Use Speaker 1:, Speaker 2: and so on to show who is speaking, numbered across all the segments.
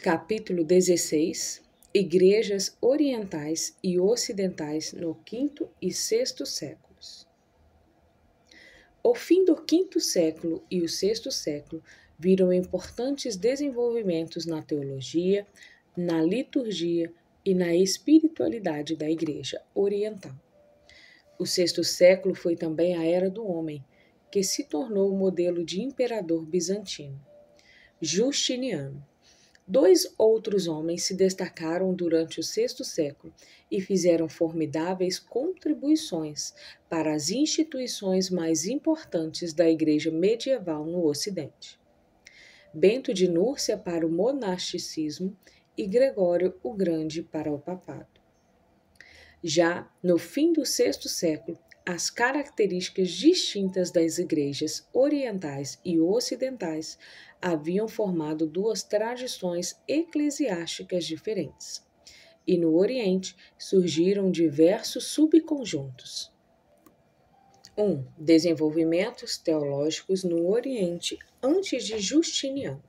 Speaker 1: Capítulo 16. Igrejas orientais e ocidentais no quinto e sexto séculos. O fim do quinto século e o sexto século viram importantes desenvolvimentos na teologia, na liturgia e na espiritualidade da Igreja Oriental. O sexto século foi também a Era do Homem, que se tornou o modelo de imperador bizantino, Justiniano. Dois outros homens se destacaram durante o sexto século e fizeram formidáveis contribuições para as instituições mais importantes da Igreja medieval no Ocidente: Bento de Núrcia para o monasticismo e Gregório o Grande para o papado. Já no fim do sexto século, as características distintas das igrejas orientais e ocidentais haviam formado duas tradições eclesiásticas diferentes, e no Oriente surgiram diversos subconjuntos. 1. Desenvolvimentos teológicos no Oriente antes de Justiniano.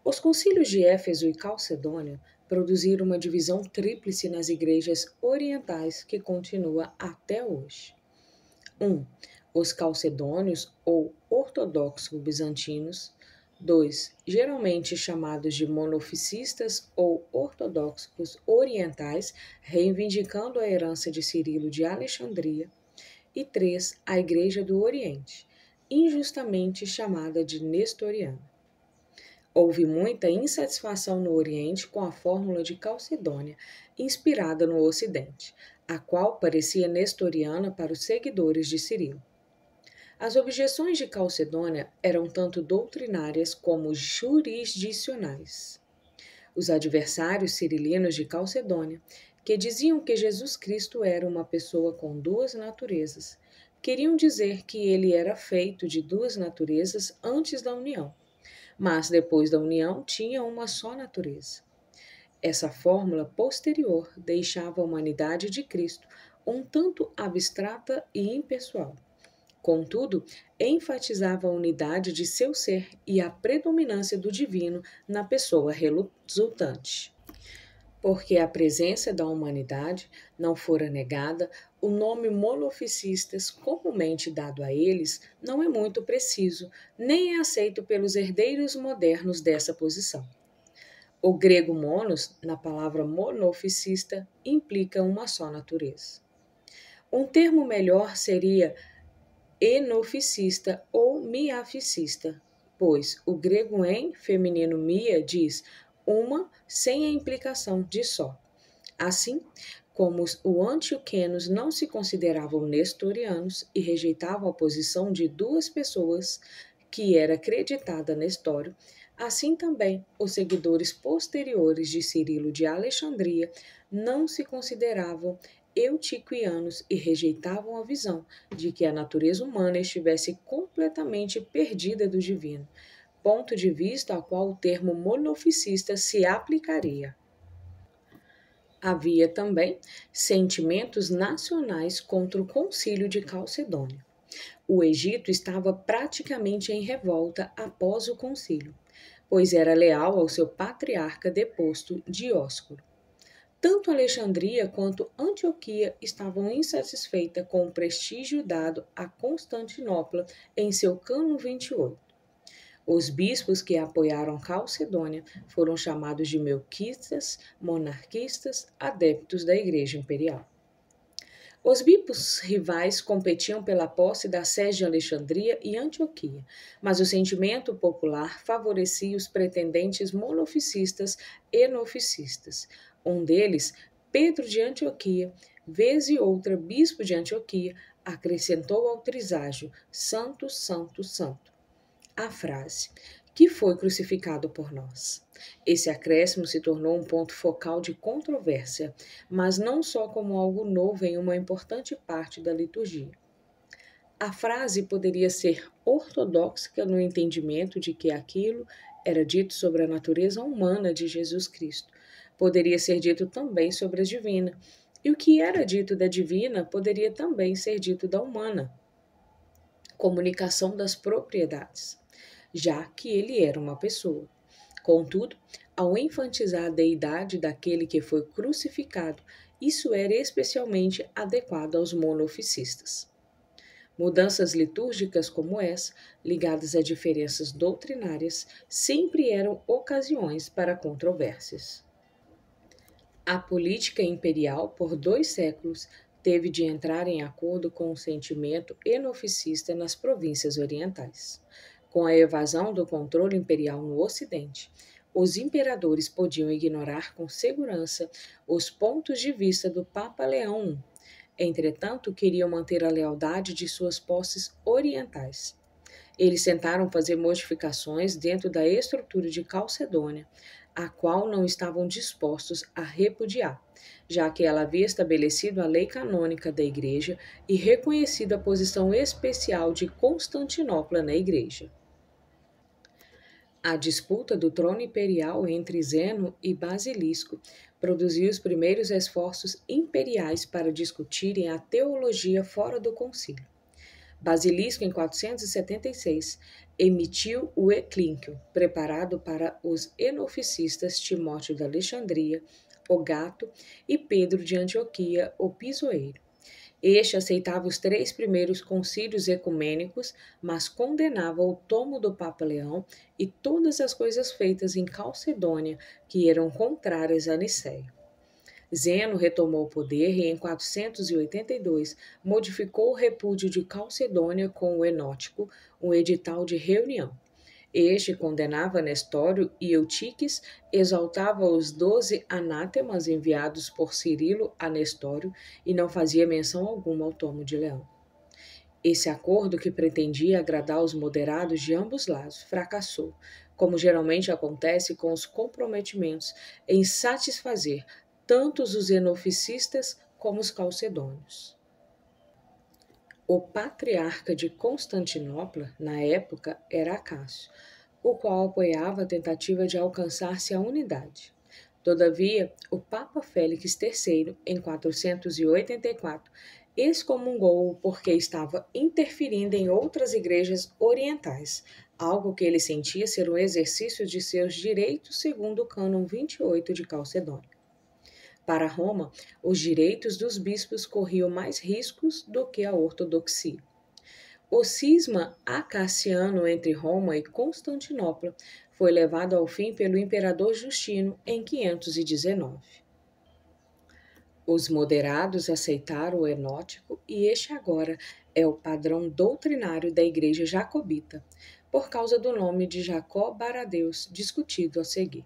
Speaker 1: Os concílios de Éfeso e Calcedônia produziram uma divisão tríplice nas igrejas orientais que continua até hoje. 1. Os calcedônios ou ortodoxos bizantinos. 2. Geralmente chamados de monoficistas ou ortodoxos orientais, reivindicando a herança de Cirilo de Alexandria. E 3. A Igreja do Oriente, injustamente chamada de nestoriana. Houve muita insatisfação no Oriente com a fórmula de Calcedônia, inspirada no Ocidente, a qual parecia nestoriana para os seguidores de Cirilo. As objeções de Calcedônia eram tanto doutrinárias como jurisdicionais. Os adversários cirilinos de Calcedônia, que diziam que Jesus Cristo era uma pessoa com duas naturezas, queriam dizer que ele era feito de duas naturezas antes da união, mas depois da união tinha uma só natureza. Essa fórmula posterior deixava a humanidade de Cristo um tanto abstrata e impessoal. Contudo, enfatizava a unidade de seu ser e a predominância do divino na pessoa resultante. Porque a presença da humanidade não fora negada, o nome monoficistas comumente dado a eles não é muito preciso, nem é aceito pelos herdeiros modernos dessa posição. O grego monos, na palavra monoficista, implica uma só natureza. Um termo melhor seria enoficista ou miaficista, pois o grego em, feminino mia, diz uma sem a implicação de só. Assim, como os antioquenos não se consideravam nestorianos e rejeitavam a posição de duas pessoas que era acreditada a Nestório, assim também os seguidores posteriores de Cirilo de Alexandria não se consideravam eutiquianos e rejeitavam a visão de que a natureza humana estivesse completamente perdida do divino, ponto de vista ao qual o termo monoficista se aplicaria. Havia também sentimentos nacionais contra o concílio de Calcedônia. O Egito estava praticamente em revolta após o concílio, pois era leal ao seu patriarca deposto Dióscoro. Tanto Alexandria quanto Antioquia estavam insatisfeitas com o prestígio dado a Constantinopla em seu Cânon 28. Os bispos que apoiaram Calcedônia foram chamados de melquistas, monarquistas, adeptos da Igreja Imperial. Os bispos rivais competiam pela posse da sede de Alexandria e Antioquia, mas o sentimento popular favorecia os pretendentes monoficistas e enoficistas. Um deles, Pedro de Antioquia, vez e outra bispo de Antioquia, acrescentou ao triságio Santo, Santo, Santo a frase, que foi crucificado por nós. Esse acréscimo se tornou um ponto focal de controvérsia, mas não só como algo novo em uma importante parte da liturgia. A frase poderia ser ortodoxa no entendimento de que aquilo era dito sobre a natureza humana de Jesus Cristo. Poderia ser dito também sobre a divina, e o que era dito da divina poderia também ser dito da humana. Comunicação das propriedades, já que ele era uma pessoa. Contudo, ao enfatizar a deidade daquele que foi crucificado, isso era especialmente adequado aos monofisistas. Mudanças litúrgicas como essa, ligadas a diferenças doutrinárias, sempre eram ocasiões para controvérsias. A política imperial, por 2 séculos, teve de entrar em acordo com o sentimento enoficista nas províncias orientais. Com a evasão do controle imperial no Ocidente, os imperadores podiam ignorar com segurança os pontos de vista do Papa Leão I. Entretanto, queriam manter a lealdade de suas posses orientais. Eles tentaram fazer modificações dentro da estrutura de Calcedônia, a qual não estavam dispostos a repudiar, já que ela havia estabelecido a lei canônica da Igreja e reconhecido a posição especial de Constantinopla na Igreja. A disputa do trono imperial entre Zeno e Basilisco produziu os primeiros esforços imperiais para discutirem a teologia fora do concílio. Basilisco, em 476, emitiu o Eclínquio, preparado para os enoficistas Timóteo de Alexandria, o Gato, e Pedro de Antioquia, o Pisoeiro. Este aceitava os 3 primeiros concílios ecumênicos, mas condenava o tomo do Papa Leão e todas as coisas feitas em Calcedônia que eram contrárias a Nicéia. Zeno retomou o poder e, em 482, modificou o repúdio de Calcedônia com o Enótico, um edital de reunião. Este condenava Nestório e Eutiques, exaltava os 12 anátemas enviados por Cirilo a Nestório e não fazia menção alguma ao tomo de Leão. Esse acordo, que pretendia agradar os moderados de ambos lados, fracassou, como geralmente acontece com os comprometimentos, em satisfazer tanto os enoficistas como os calcedônios. O patriarca de Constantinopla, na época, era Acácio, o qual apoiava a tentativa de alcançar-se a unidade. Todavia, o Papa Félix III, em 484, excomungou-o porque estava interferindo em outras igrejas orientais, algo que ele sentia ser um exercício de seus direitos segundo o cânon 28 de Calcedônia. Para Roma, os direitos dos bispos corriam mais riscos do que a ortodoxia. O cisma acaciano entre Roma e Constantinopla foi levado ao fim pelo imperador Justino em 519. Os moderados aceitaram o enótico e este agora é o padrão doutrinário da Igreja Jacobita, por causa do nome de Jacó Baradeus, discutido a seguir.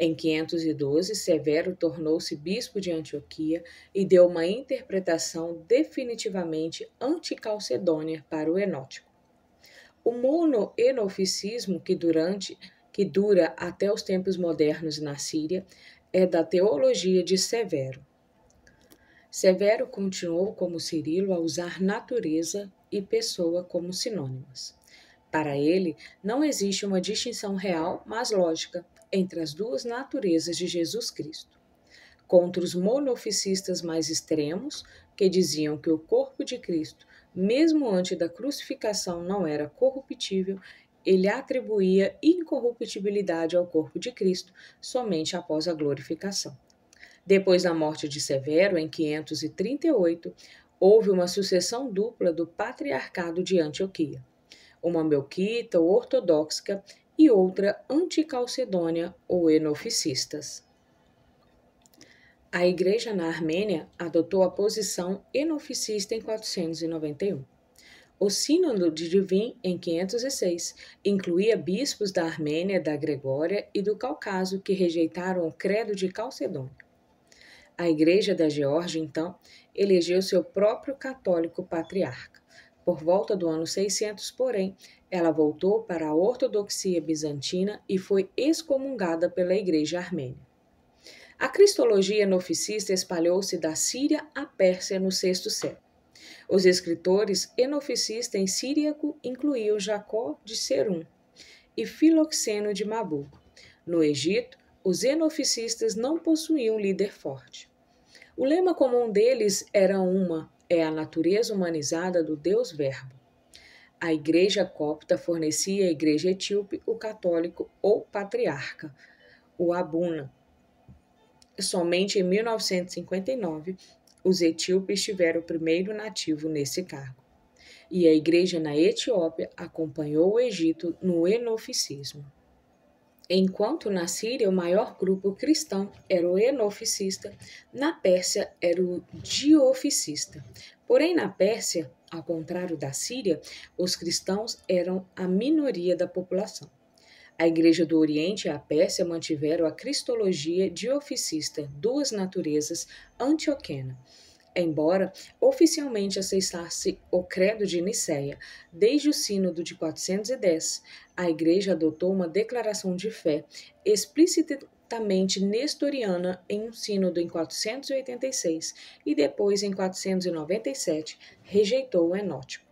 Speaker 1: Em 512, Severo tornou-se bispo de Antioquia e deu uma interpretação definitivamente anticalcedônia para o enótico. O monoenoficismo, que dura até os tempos modernos na Síria, é da teologia de Severo. Severo continuou, como Cirilo, a usar natureza e pessoa como sinônimas. Para ele, não existe uma distinção real, mas lógica, entre as duas naturezas de Jesus Cristo. Contra os monoficistas mais extremos, que diziam que o corpo de Cristo, mesmo antes da crucificação, não era corruptível, ele atribuía incorruptibilidade ao corpo de Cristo somente após a glorificação. Depois da morte de Severo, em 538, houve uma sucessão dupla do patriarcado de Antioquia, uma melquita ou ortodoxa e outra anticalcedônia ou enoficistas. A Igreja na Armênia adotou a posição enoficista em 491. O Sínodo de Divin, em 506, incluía bispos da Armênia, da Gregória e do Cáucaso que rejeitaram o credo de Calcedônia. A Igreja da Geórgia, então, elegeu seu próprio católico patriarca. Por volta do ano 600, porém, ela voltou para a ortodoxia bizantina e foi excomungada pela Igreja armênia. A cristologia enoficista espalhou-se da Síria à Pérsia no VI século. Os escritores enoficistas em síriaco incluíam Jacó de Serum e Filoxeno de Mabuco. No Egito, os enoficistas não possuíam líder forte. O lema comum deles era é a natureza humanizada do Deus Verbo. A igreja copta fornecia à igreja etíope o católico ou patriarca, o abuna. Somente em 1959, os etíopes tiveram o primeiro nativo nesse cargo, e a igreja na Etiópia acompanhou o Egito no enoficismo. Enquanto na Síria o maior grupo cristão era o enoficista, na Pérsia era o dioficista. Porém, na Pérsia, ao contrário da Síria, os cristãos eram a minoria da população. A Igreja do Oriente e a Pérsia mantiveram a cristologia dioficista, duas naturezas, antioquena. Embora oficialmente aceitasse o Credo de Nicéia, desde o Sínodo de 410, a Igreja adotou uma declaração de fé explicitamente nestoriana em um Sínodo em 486 e depois, em 497, rejeitou o enótico.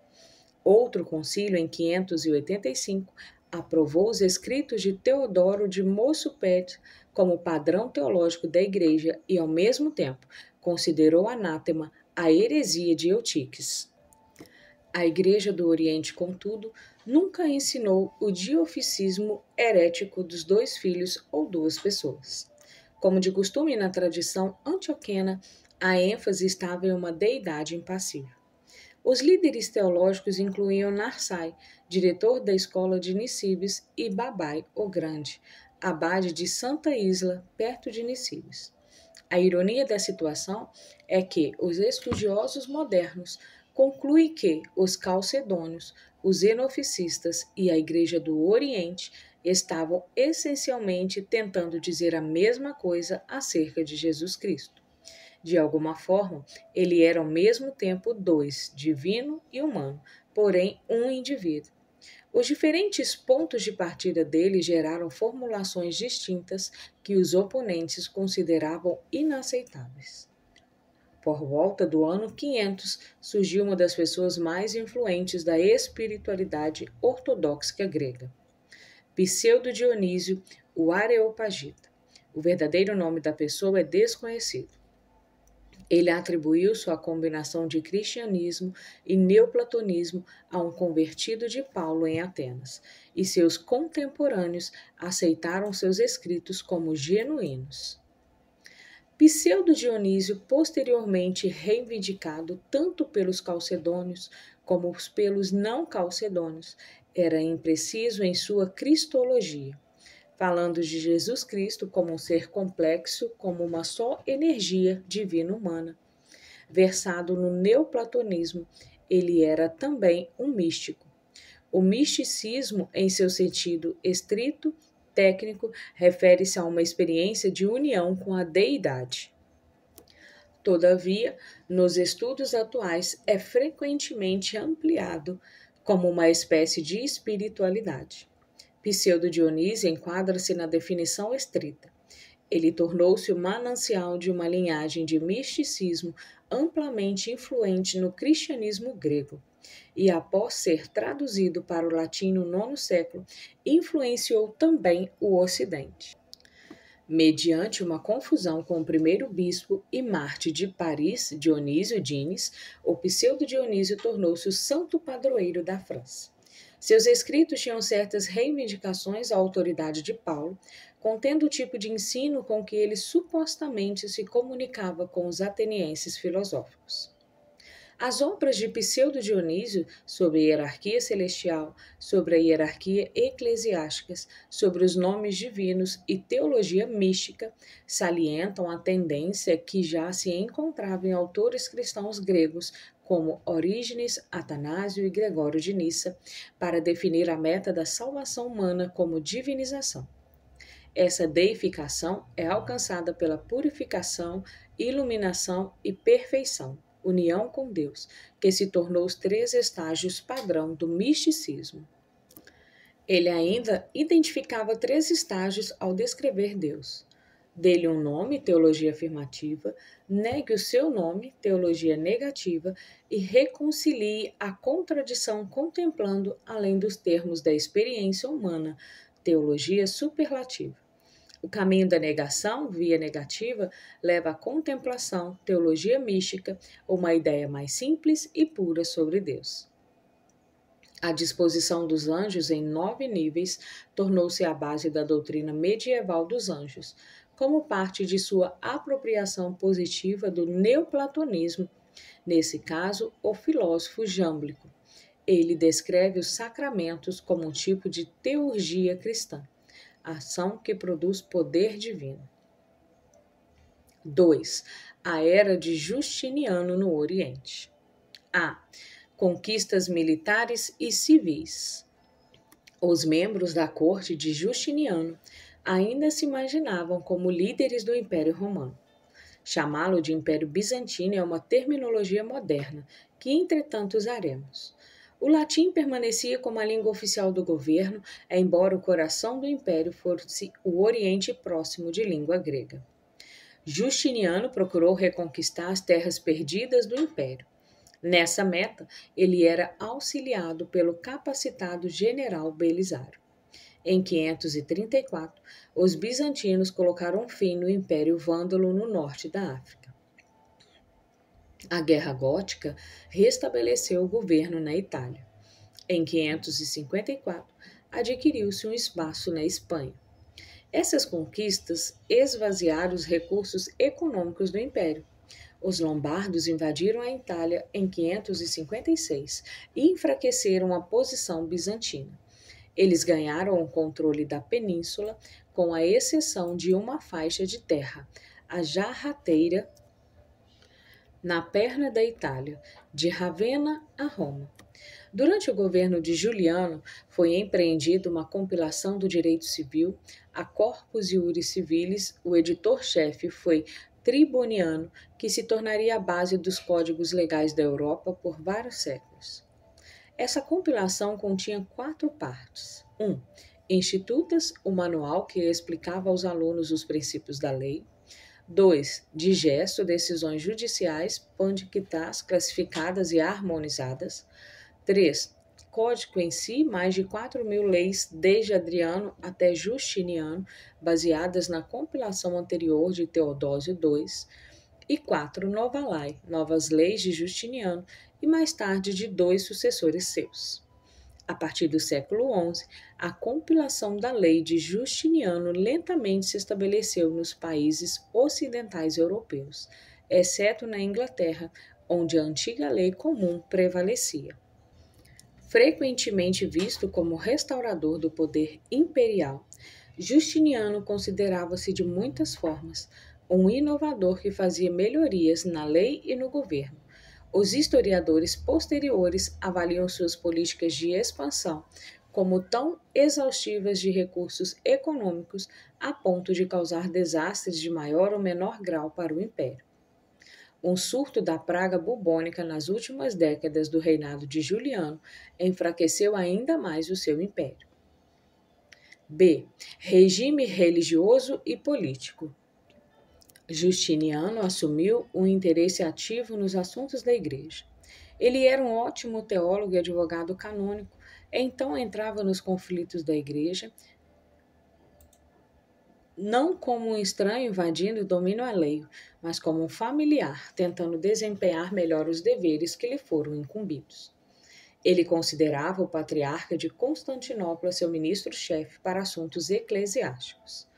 Speaker 1: Outro concílio, em 585, aprovou os escritos de Teodoro de Mosupet como padrão teológico da Igreja e, ao mesmo tempo, considerou anátema a heresia de Eutiques. A Igreja do Oriente, contudo, nunca ensinou o dioficismo herético dos dois filhos ou duas pessoas. Como de costume na tradição antioquena, a ênfase estava em uma deidade impassível. Os líderes teológicos incluíam Narsai, diretor da escola de Nicibes, e Babai, o Grande, abade de Santa Isla, perto de Nicibes. A ironia da situação é que os estudiosos modernos concluem que os calcedônios, os enoficistas e a Igreja do Oriente estavam essencialmente tentando dizer a mesma coisa acerca de Jesus Cristo. De alguma forma, ele era ao mesmo tempo dois, divino e humano, porém um indivíduo. Os diferentes pontos de partida dele geraram formulações distintas que os oponentes consideravam inaceitáveis. Por volta do ano 500, surgiu uma das pessoas mais influentes da espiritualidade ortodoxa grega, Pseudo Dionísio, o Areopagita. O verdadeiro nome da pessoa é desconhecido. Ele atribuiu sua combinação de cristianismo e neoplatonismo a um convertido de Paulo em Atenas, e seus contemporâneos aceitaram seus escritos como genuínos. Pseudo Dionísio, posteriormente reivindicado tanto pelos calcedônios como pelos não calcedônios, era impreciso em sua cristologia, falando de Jesus Cristo como um ser complexo, como uma só energia divina-humana. Versado no neoplatonismo, ele era também um místico. O misticismo, em seu sentido estrito, técnico, refere-se a uma experiência de união com a deidade. Todavia, nos estudos atuais, é frequentemente ampliado como uma espécie de espiritualidade. Pseudo Dionísio enquadra-se na definição estrita. Ele tornou-se o manancial de uma linhagem de misticismo amplamente influente no cristianismo grego, e após ser traduzido para o latim no IX século, influenciou também o Ocidente. Mediante uma confusão com o primeiro bispo e Marte de Paris, Dionísio Dines, o Pseudo Dionísio tornou-se o santo padroeiro da França. Seus escritos tinham certas reivindicações à autoridade de Paulo, contendo o tipo de ensino com que ele supostamente se comunicava com os atenienses filosóficos. As obras de Pseudo Dionísio sobre a hierarquia celestial, sobre a hierarquia eclesiástica, sobre os nomes divinos e teologia mística salientam a tendência que já se encontrava em autores cristãos gregos como Orígenes, Atanásio e Gregório de Nissa, para definir a meta da salvação humana como divinização. Essa deificação é alcançada pela purificação, iluminação e perfeição, união com Deus, que se tornou os três estágios padrão do misticismo. Ele ainda identificava três estágios ao descrever Deus. Dê-lhe um nome, teologia afirmativa, negue o seu nome, teologia negativa, e reconcilie a contradição contemplando além dos termos da experiência humana, teologia superlativa. O caminho da negação, via negativa, leva à contemplação, teologia mística, uma ideia mais simples e pura sobre Deus. A disposição dos anjos em 9 níveis tornou-se a base da doutrina medieval dos anjos, como parte de sua apropriação positiva do neoplatonismo, nesse caso, o filósofo jâmblico. Ele descreve os sacramentos como um tipo de teurgia cristã, ação que produz poder divino. 2. A Era de Justiniano no Oriente. A. Conquistas militares e civis. Os membros da corte de Justiniano ainda se imaginavam como líderes do Império Romano. Chamá-lo de Império Bizantino é uma terminologia moderna, que entretanto usaremos. O latim permanecia como a língua oficial do governo, embora o coração do império fosse o Oriente Próximo de língua grega. Justiniano procurou reconquistar as terras perdidas do império. Nessa meta, ele era auxiliado pelo capacitado general Belisário. Em 534, os bizantinos colocaram fim no Império Vândalo no norte da África. A Guerra Gótica restabeleceu o governo na Itália. Em 554, adquiriu-se um espaço na Espanha. Essas conquistas esvaziaram os recursos econômicos do Império. Os lombardos invadiram a Itália em 556 e enfraqueceram a posição bizantina. Eles ganharam o controle da península, com a exceção de uma faixa de terra, a Jarrateira, na perna da Itália, de Ravenna a Roma. Durante o governo de Juliano, foi empreendida uma compilação do direito civil, a Corpus Iuris Civilis. O editor-chefe foi Triboniano, que se tornaria a base dos códigos legais da Europa por vários séculos. Essa compilação continha 4 partes. 1. Institutas, o manual que explicava aos alunos os princípios da lei. 2. Digesto, decisões judiciais, pandictas, classificadas e harmonizadas. 3. Código em si, mais de 4.000 leis desde Adriano até Justiniano, baseadas na compilação anterior de Teodósio II. E 4. Novalae, novas leis de Justiniano e mais tarde de 2 sucessores seus. A partir do século XI, a compilação da lei de Justiniano lentamente se estabeleceu nos países ocidentais europeus, exceto na Inglaterra, onde a antiga lei comum prevalecia. Frequentemente visto como restaurador do poder imperial, Justiniano considerava-se de muitas formas um inovador que fazia melhorias na lei e no governo. Os historiadores posteriores avaliam suas políticas de expansão como tão exaustivas de recursos econômicos a ponto de causar desastres de maior ou menor grau para o império. Um surto da praga bubônica nas últimas décadas do reinado de Juliano enfraqueceu ainda mais o seu império. B. Regime religioso e político. Justiniano assumiu um interesse ativo nos assuntos da Igreja. Ele era um ótimo teólogo e advogado canônico, então entrava nos conflitos da Igreja, não como um estranho invadindo o domínio alheio, mas como um familiar, tentando desempenhar melhor os deveres que lhe foram incumbidos. Ele considerava o patriarca de Constantinopla seu ministro-chefe para assuntos eclesiásticos.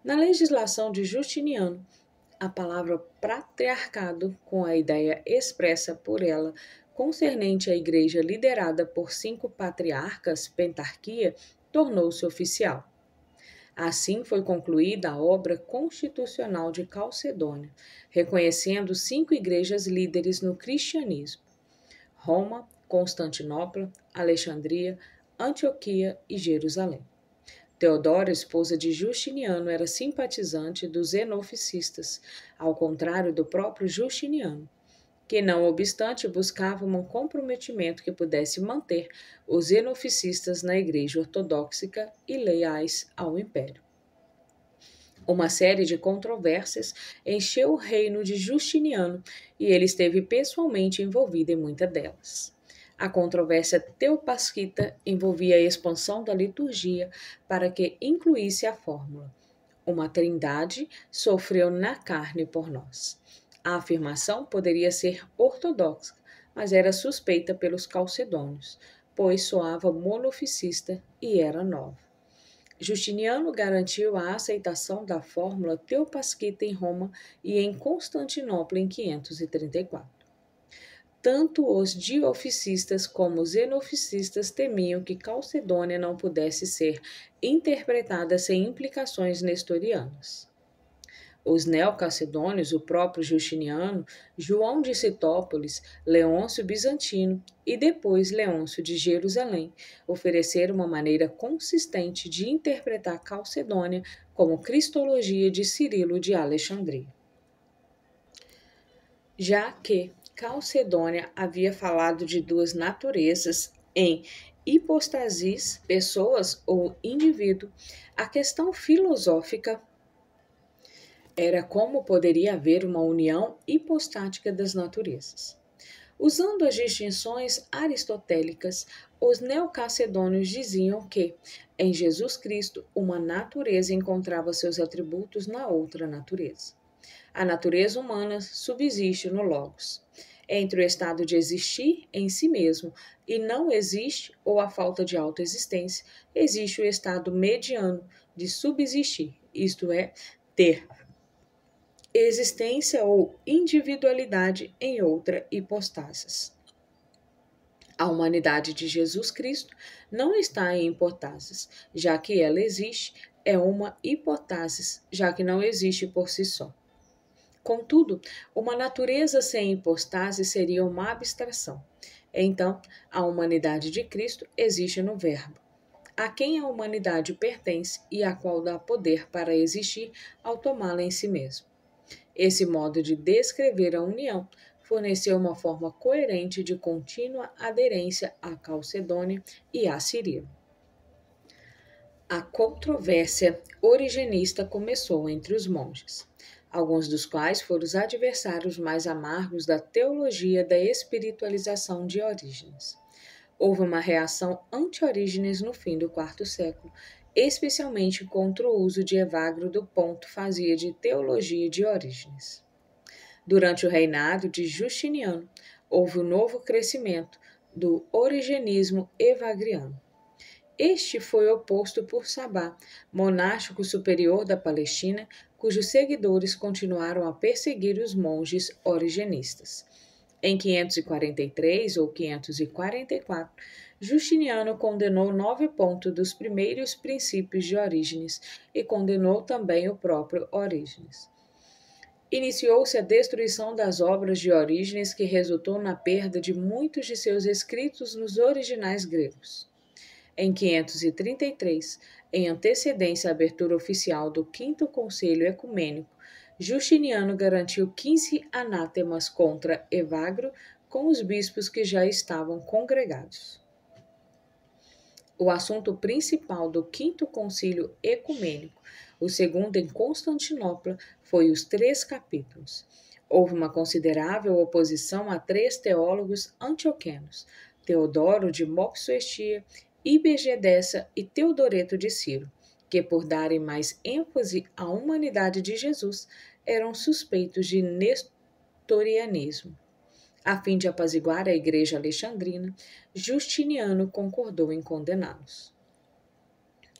Speaker 1: Na legislação de Justiniano, a palavra patriarcado, com a ideia expressa por ela concernente à igreja liderada por 5 patriarcas, pentarquia, tornou-se oficial. Assim foi concluída a obra constitucional de Calcedônia, reconhecendo 5 igrejas líderes no cristianismo: Roma, Constantinopla, Alexandria, Antioquia e Jerusalém. Teodora, esposa de Justiniano, era simpatizante dos xenoficistas, ao contrário do próprio Justiniano, que, não obstante, buscava um comprometimento que pudesse manter os xenoficistas na Igreja Ortodoxa e leais ao Império. Uma série de controvérsias encheu o reino de Justiniano e ele esteve pessoalmente envolvido em muitas delas. A controvérsia teopasquita envolvia a expansão da liturgia para que incluísse a fórmula: uma trindade sofreu na carne por nós. A afirmação poderia ser ortodoxa, mas era suspeita pelos calcedônios, pois soava monofisista e era nova. Justiniano garantiu a aceitação da fórmula teopasquita em Roma e em Constantinopla em 534. Tanto os dioficistas como os xenoficistas temiam que Calcedônia não pudesse ser interpretada sem implicações nestorianas. Os neocalcedônios, o próprio Justiniano, João de Citópolis, Leôncio Bizantino e depois Leôncio de Jerusalém ofereceram uma maneira consistente de interpretar Calcedônia como cristologia de Cirilo de Alexandria. Já que Calcedônia havia falado de duas naturezas em hipostasis, pessoas ou indivíduo, a questão filosófica era como poderia haver uma união hipostática das naturezas. Usando as distinções aristotélicas, os neocalcedônios diziam que, em Jesus Cristo, uma natureza encontrava seus atributos na outra natureza. A natureza humana subsiste no Logos. Entre o estado de existir em si mesmo e não existe, ou a falta de autoexistência, existe o estado mediano de subsistir, isto é, ter existência ou individualidade em outra hipostasis. A humanidade de Jesus Cristo não está em hipostasis, já que ela existe, é uma hipostasis, já que não existe por si só. Contudo, uma natureza sem hipostase seria uma abstração. Então, a humanidade de Cristo existe no Verbo, a quem a humanidade pertence e a qual dá poder para existir ao tomá-la em si mesmo. Esse modo de descrever a união forneceu uma forma coerente de contínua aderência à Calcedônia e a Cirilo. A controvérsia origenista começou entre os monges, alguns dos quais foram os adversários mais amargos da teologia da espiritualização de Orígenes. Houve uma reação anti-Orígenes no fim do quarto século, especialmente contra o uso de Evagro do Ponto fazia de teologia de Orígenes. Durante o reinado de Justiniano, houve um novo crescimento do origenismo evagriano. Este foi oposto por Sabá, monástico superior da Palestina, cujos seguidores continuaram a perseguir os monges origenistas. Em 543 ou 544, Justiniano condenou 9 pontos dos primeiros princípios de Orígenes e condenou também o próprio Orígenes. Iniciou-se a destruição das obras de Orígenes, que resultou na perda de muitos de seus escritos nos originais gregos. Em 533, em antecedência à abertura oficial do Quinto Concílio Ecumênico, Justiniano garantiu 15 anátemas contra Evagro com os bispos que já estavam congregados. O assunto principal do Quinto Concílio Ecumênico, o segundo em Constantinopla, foi os 3 capítulos. Houve uma considerável oposição a 3 teólogos antioquenos, Teodoro de Mopsuestia, Ibegedessa e Teodoreto de Ciro, que, por darem mais ênfase à humanidade de Jesus, eram suspeitos de nestorianismo. A fim de apaziguar a igreja alexandrina, Justiniano concordou em condená-los.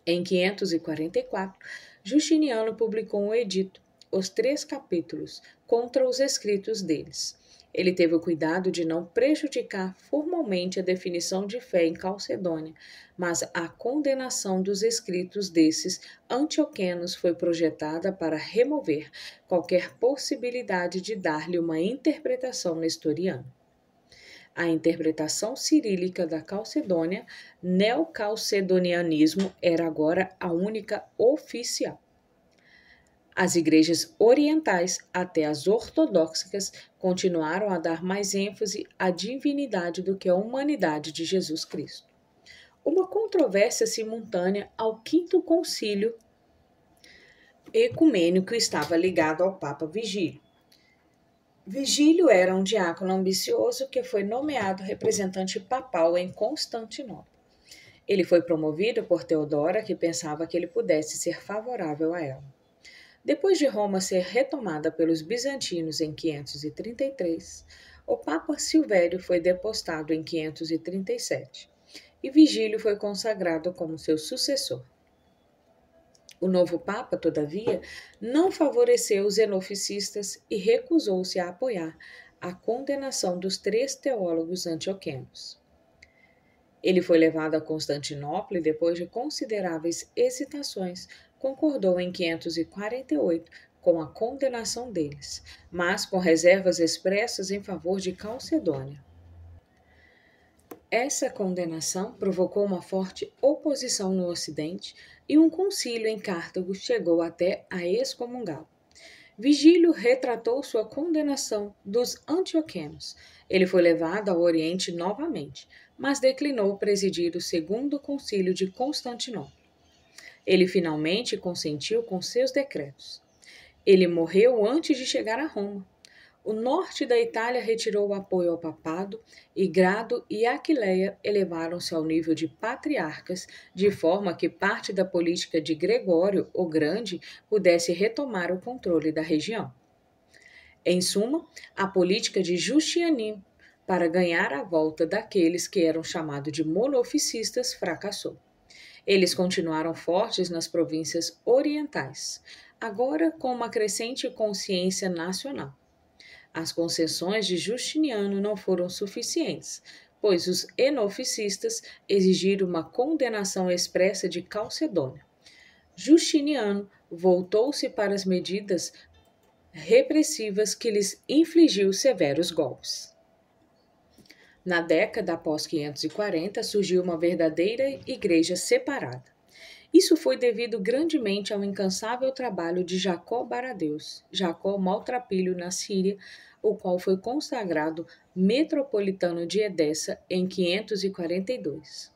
Speaker 1: Em 544, Justiniano publicou um edito, os 3 capítulos, contra os escritos deles. Ele teve o cuidado de não prejudicar formalmente a definição de fé em Calcedônia, mas a condenação dos escritos desses antioquenos foi projetada para remover qualquer possibilidade de dar-lhe uma interpretação nestoriana. A interpretação cirílica da Calcedônia, neocalcedonianismo, era agora a única oficial. As igrejas orientais, até as ortodoxas, continuaram a dar mais ênfase à divindade do que à humanidade de Jesus Cristo. Uma controvérsia simultânea ao Quinto Concílio Ecumênico estava ligado ao Papa Vigílio. Vigílio era um diácono ambicioso que foi nomeado representante papal em Constantinopla. Ele foi promovido por Teodora, que pensava que ele pudesse ser favorável a ela. Depois de Roma ser retomada pelos bizantinos em 533, o Papa Silvério foi depostado em 537. e Vigílio foi consagrado como seu sucessor. O novo Papa, todavia, não favoreceu os xenoficistas e recusou-se a apoiar a condenação dos 3 teólogos antioquenos. Ele foi levado a Constantinopla e, depois de consideráveis hesitações, concordou em 548 com a condenação deles, mas com reservas expressas em favor de Calcedônia. Essa condenação provocou uma forte oposição no Ocidente e um concílio em Cartago chegou até a excomungá-lo. Vigílio retratou sua condenação dos antioquenos. Ele foi levado ao Oriente novamente, mas declinou presidir o segundo concílio de Constantinopla. Ele finalmente consentiu com seus decretos. Ele morreu antes de chegar a Roma. O norte da Itália retirou o apoio ao papado e Grado e Aquileia elevaram-se ao nível de patriarcas, de forma que parte da política de Gregório o Grande pudesse retomar o controle da região. Em suma, a política de Justiniano para ganhar a volta daqueles que eram chamados de monoficistas fracassou. Eles continuaram fortes nas províncias orientais, agora com uma crescente consciência nacional. As concessões de Justiniano não foram suficientes, pois os enoficistas exigiram uma condenação expressa de Calcedônia. Justiniano voltou-se para as medidas repressivas que lhes infligiu severos golpes. Na década após 540 surgiu uma verdadeira igreja separada. Isso foi devido grandemente ao incansável trabalho de Jacó Baradeus, Jacó Maltrapilho na Síria, o qual foi consagrado metropolitano de Edessa em 542.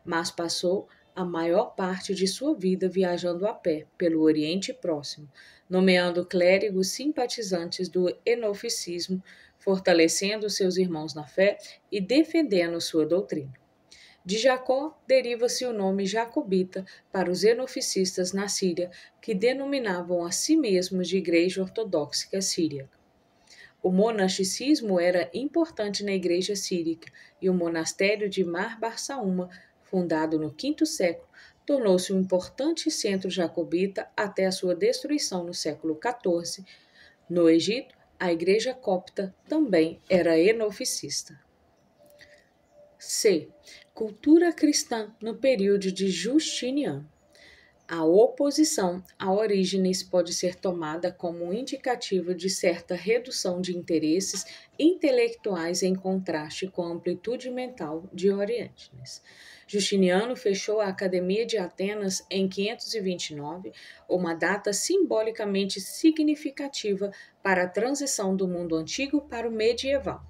Speaker 1: Mas passou a maior parte de sua vida viajando a pé pelo Oriente Próximo, nomeando clérigos simpatizantes do enoficismo, fortalecendo seus irmãos na fé e defendendo sua doutrina. De Jacó deriva-se o nome jacobita para os enoficistas na Síria, que denominavam a si mesmos de Igreja Ortodoxa Síria. O monasticismo era importante na Igreja Sírica e o monastério de Mar Barsaúma, fundado no V século, tornou-se um importante centro jacobita até a sua destruição no século XIV. No Egito, a Igreja Copta também era enoficista. C. Cultura cristã no período de Justiniano. A oposição a Orígenes pode ser tomada como um indicativo de certa redução de interesses intelectuais em contraste com a amplitude mental de Orígenes. Justiniano fechou a Academia de Atenas em 529, uma data simbolicamente significativa para a transição do mundo antigo para o medieval,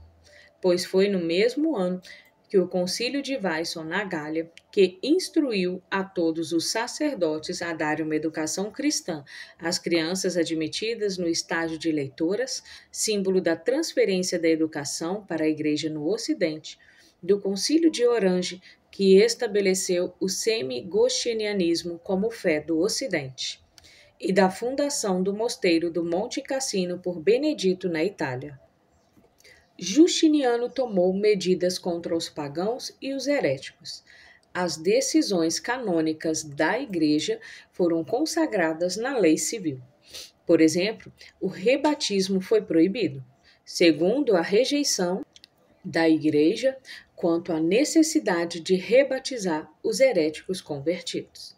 Speaker 1: pois foi no mesmo ano que o concílio de Vaison na Gália, que instruiu a todos os sacerdotes a darem uma educação cristã às crianças admitidas no estágio de leitoras, símbolo da transferência da educação para a Igreja no Ocidente, do concílio de Orange, que estabeleceu o semi-gostinianismo como fé do Ocidente, e da fundação do mosteiro do Monte Cassino por Benedito na Itália. Justiniano tomou medidas contra os pagãos e os heréticos. As decisões canônicas da Igreja foram consagradas na lei civil. Por exemplo, o rebatismo foi proibido, segundo a rejeição da Igreja quanto à necessidade de rebatizar os heréticos convertidos.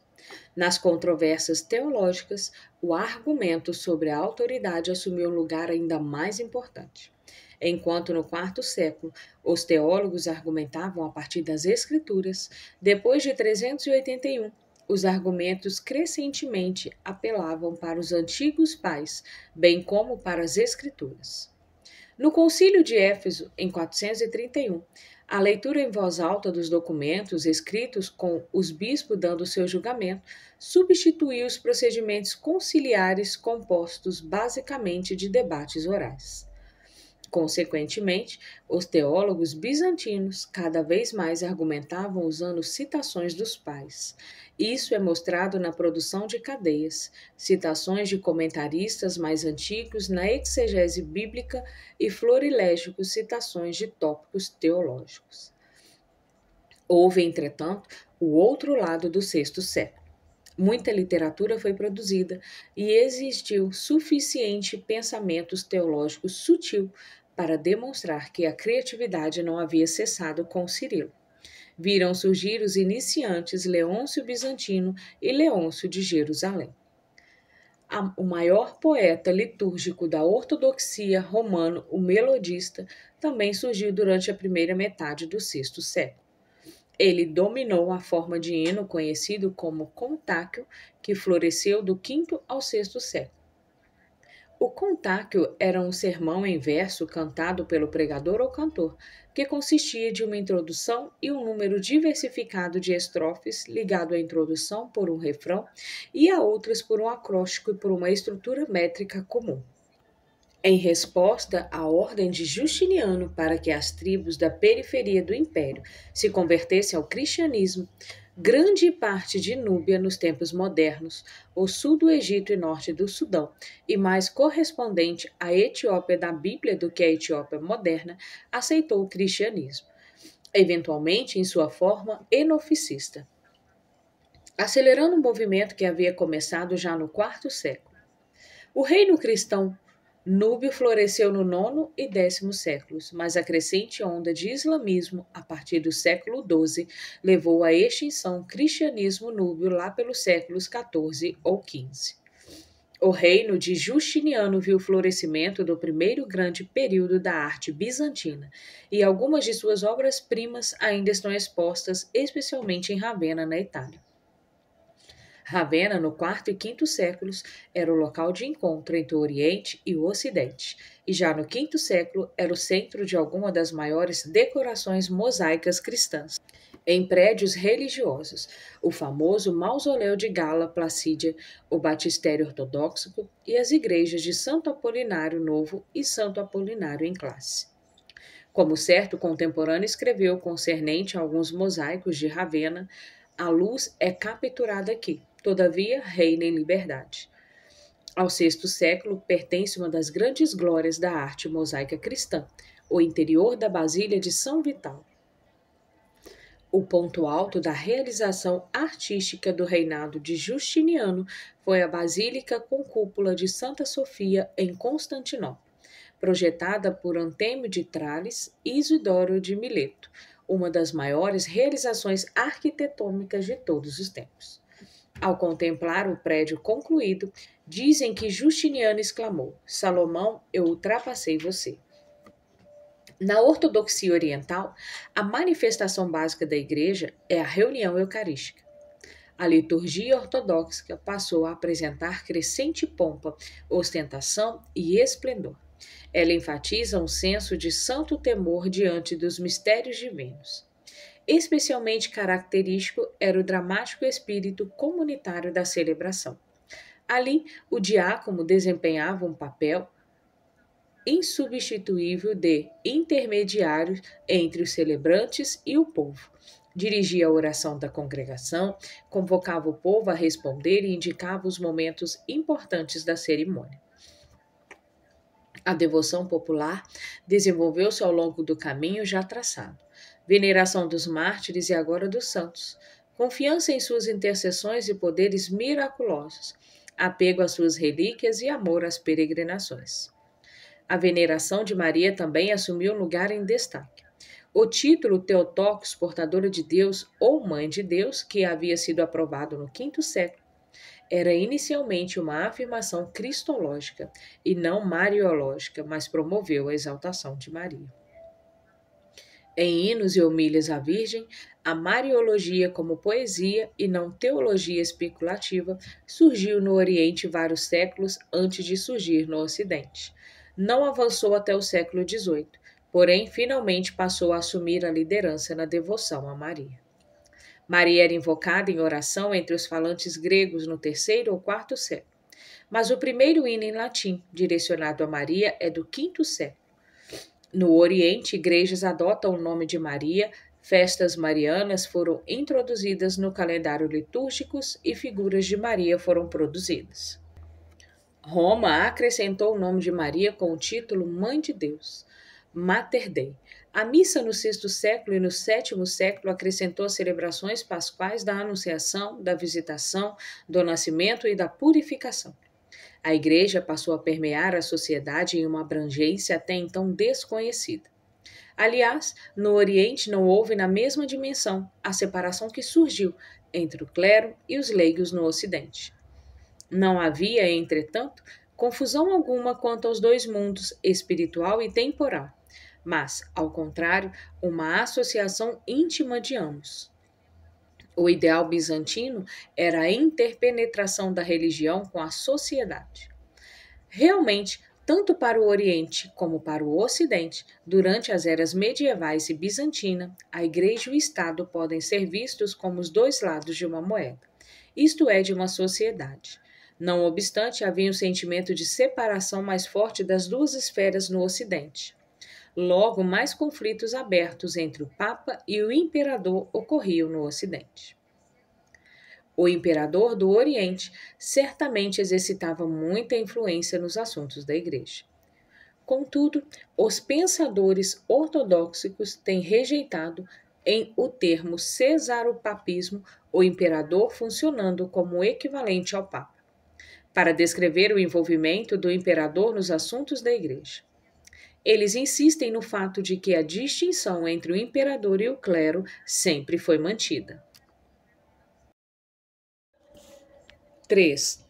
Speaker 1: Nas controvérsias teológicas, o argumento sobre a autoridade assumiu um lugar ainda mais importante. Enquanto no IV século os teólogos argumentavam a partir das Escrituras, depois de 381, os argumentos crescentemente apelavam para os antigos pais, bem como para as Escrituras. No Concílio de Éfeso, em 431, a leitura em voz alta dos documentos escritos com os bispos dando seu julgamento substituiu os procedimentos conciliares compostos basicamente de debates orais. Consequentemente, os teólogos bizantinos cada vez mais argumentavam usando citações dos pais. Isso é mostrado na produção de cadeias, citações de comentaristas mais antigos na exegese bíblica e florilégicos citações de tópicos teológicos. Houve, entretanto, o outro lado do sexto século. Muita literatura foi produzida e existiu suficiente pensamento teológico sutil para demonstrar que a criatividade não havia cessado com Cirilo. Viram surgir os iniciantes Leôncio Bizantino e Leôncio de Jerusalém. O maior poeta litúrgico da ortodoxia romano, o melodista, também surgiu durante a primeira metade do sexto século. Ele dominou a forma de hino conhecido como contáquio, que floresceu do quinto ao sexto século. O contáquio era um sermão em verso cantado pelo pregador ou cantor, que consistia de uma introdução e um número diversificado de estrofes, ligado à introdução por um refrão e a outras por um acróstico e por uma estrutura métrica comum. Em resposta à ordem de Justiniano para que as tribos da periferia do império se convertessem ao cristianismo, grande parte de Núbia nos tempos modernos, o sul do Egito e norte do Sudão, e mais correspondente à Etiópia da Bíblia do que a Etiópia moderna, aceitou o cristianismo, eventualmente em sua forma enoficista, acelerando um movimento que havia começado já no quarto século. O reino cristão núbio floresceu no nono e 10º séculos, mas a crescente onda de islamismo, a partir do século XII, levou à extinção do cristianismo núbio lá pelos séculos XIV ou XV. O reino de Justiniano viu o florescimento do primeiro grande período da arte bizantina, e algumas de suas obras-primas ainda estão expostas, especialmente em Ravenna, na Itália. Ravenna, no quarto e quinto séculos, era o local de encontro entre o Oriente e o Ocidente, e já no quinto século era o centro de alguma das maiores decorações mosaicas cristãs. Em prédios religiosos, o famoso mausoléu de Gala Placídia, o batistério ortodoxo e as igrejas de Santo Apolinário Novo e Santo Apolinário em Classe. Como certo contemporâneo escreveu concernente a alguns mosaicos de Ravenna, a luz é capturada aqui, todavia reina em liberdade. Ao sexto século pertence uma das grandes glórias da arte mosaica cristã, o interior da Basília de São Vital. O ponto alto da realização artística do reinado de Justiniano foi a Basílica com cúpula de Santa Sofia em Constantinopla, projetada por Antêmio de Trales e Isidoro de Mileto, uma das maiores realizações arquitetônicas de todos os tempos. Ao contemplar o prédio concluído, dizem que Justiniano exclamou: Salomão, eu ultrapassei você. Na ortodoxia oriental, a manifestação básica da igreja é a reunião eucarística. A liturgia ortodoxa passou a apresentar crescente pompa, ostentação e esplendor. Ela enfatiza um senso de santo temor diante dos mistérios divinos. Especialmente característico era o dramático espírito comunitário da celebração. Ali, o diácono desempenhava um papel insubstituível de intermediário entre os celebrantes e o povo. Dirigia a oração da congregação, convocava o povo a responder e indicava os momentos importantes da cerimônia. A devoção popular desenvolveu-se ao longo do caminho já traçado. Veneração dos mártires e agora dos santos. Confiança em suas intercessões e poderes miraculosos. Apego às suas relíquias e amor às peregrinações. A veneração de Maria também assumiu um lugar em destaque. O título Theotokos, portadora de Deus ou Mãe de Deus, que havia sido aprovado no quinto século, era inicialmente uma afirmação cristológica e não mariológica, mas promoveu a exaltação de Maria. Em hinos e homílias à Virgem, a mariologia como poesia e não teologia especulativa surgiu no Oriente vários séculos antes de surgir no Ocidente. Não avançou até o século XVIII, porém finalmente passou a assumir a liderança na devoção a Maria. Maria era invocada em oração entre os falantes gregos no terceiro ou quarto século, mas o primeiro hino em latim, direcionado a Maria, é do quinto século. No Oriente, igrejas adotam o nome de Maria, festas marianas foram introduzidas no calendário litúrgico e figuras de Maria foram produzidas. Roma acrescentou o nome de Maria com o título Mãe de Deus, Mater Dei, A missa no sexto século e no sétimo século acrescentou as celebrações pascuais da Anunciação, da Visitação, do Nascimento e da Purificação. A Igreja passou a permear a sociedade em uma abrangência até então desconhecida. Aliás, no Oriente não houve na mesma dimensão a separação que surgiu entre o clero e os leigos no Ocidente. Não havia, entretanto, confusão alguma quanto aos dois mundos, espiritual e temporal, mas, ao contrário, uma associação íntima de ambos. O ideal bizantino era a interpenetração da religião com a sociedade. Realmente, tanto para o Oriente como para o Ocidente, durante as eras medievais e bizantina, a Igreja e o Estado podem ser vistos como os dois lados de uma moeda, isto é, de uma sociedade. Não obstante, havia um sentimento de separação mais forte das duas esferas no Ocidente. Logo, mais conflitos abertos entre o Papa e o Imperador ocorriam no Ocidente. O imperador do Oriente certamente exercitava muita influência nos assuntos da Igreja. Contudo, os pensadores ortodoxos têm rejeitado em o termo cesaropapismo o imperador funcionando como equivalente ao Papa, para descrever o envolvimento do imperador nos assuntos da Igreja. Eles insistem no fato de que a distinção entre o imperador e o clero sempre foi mantida. 3.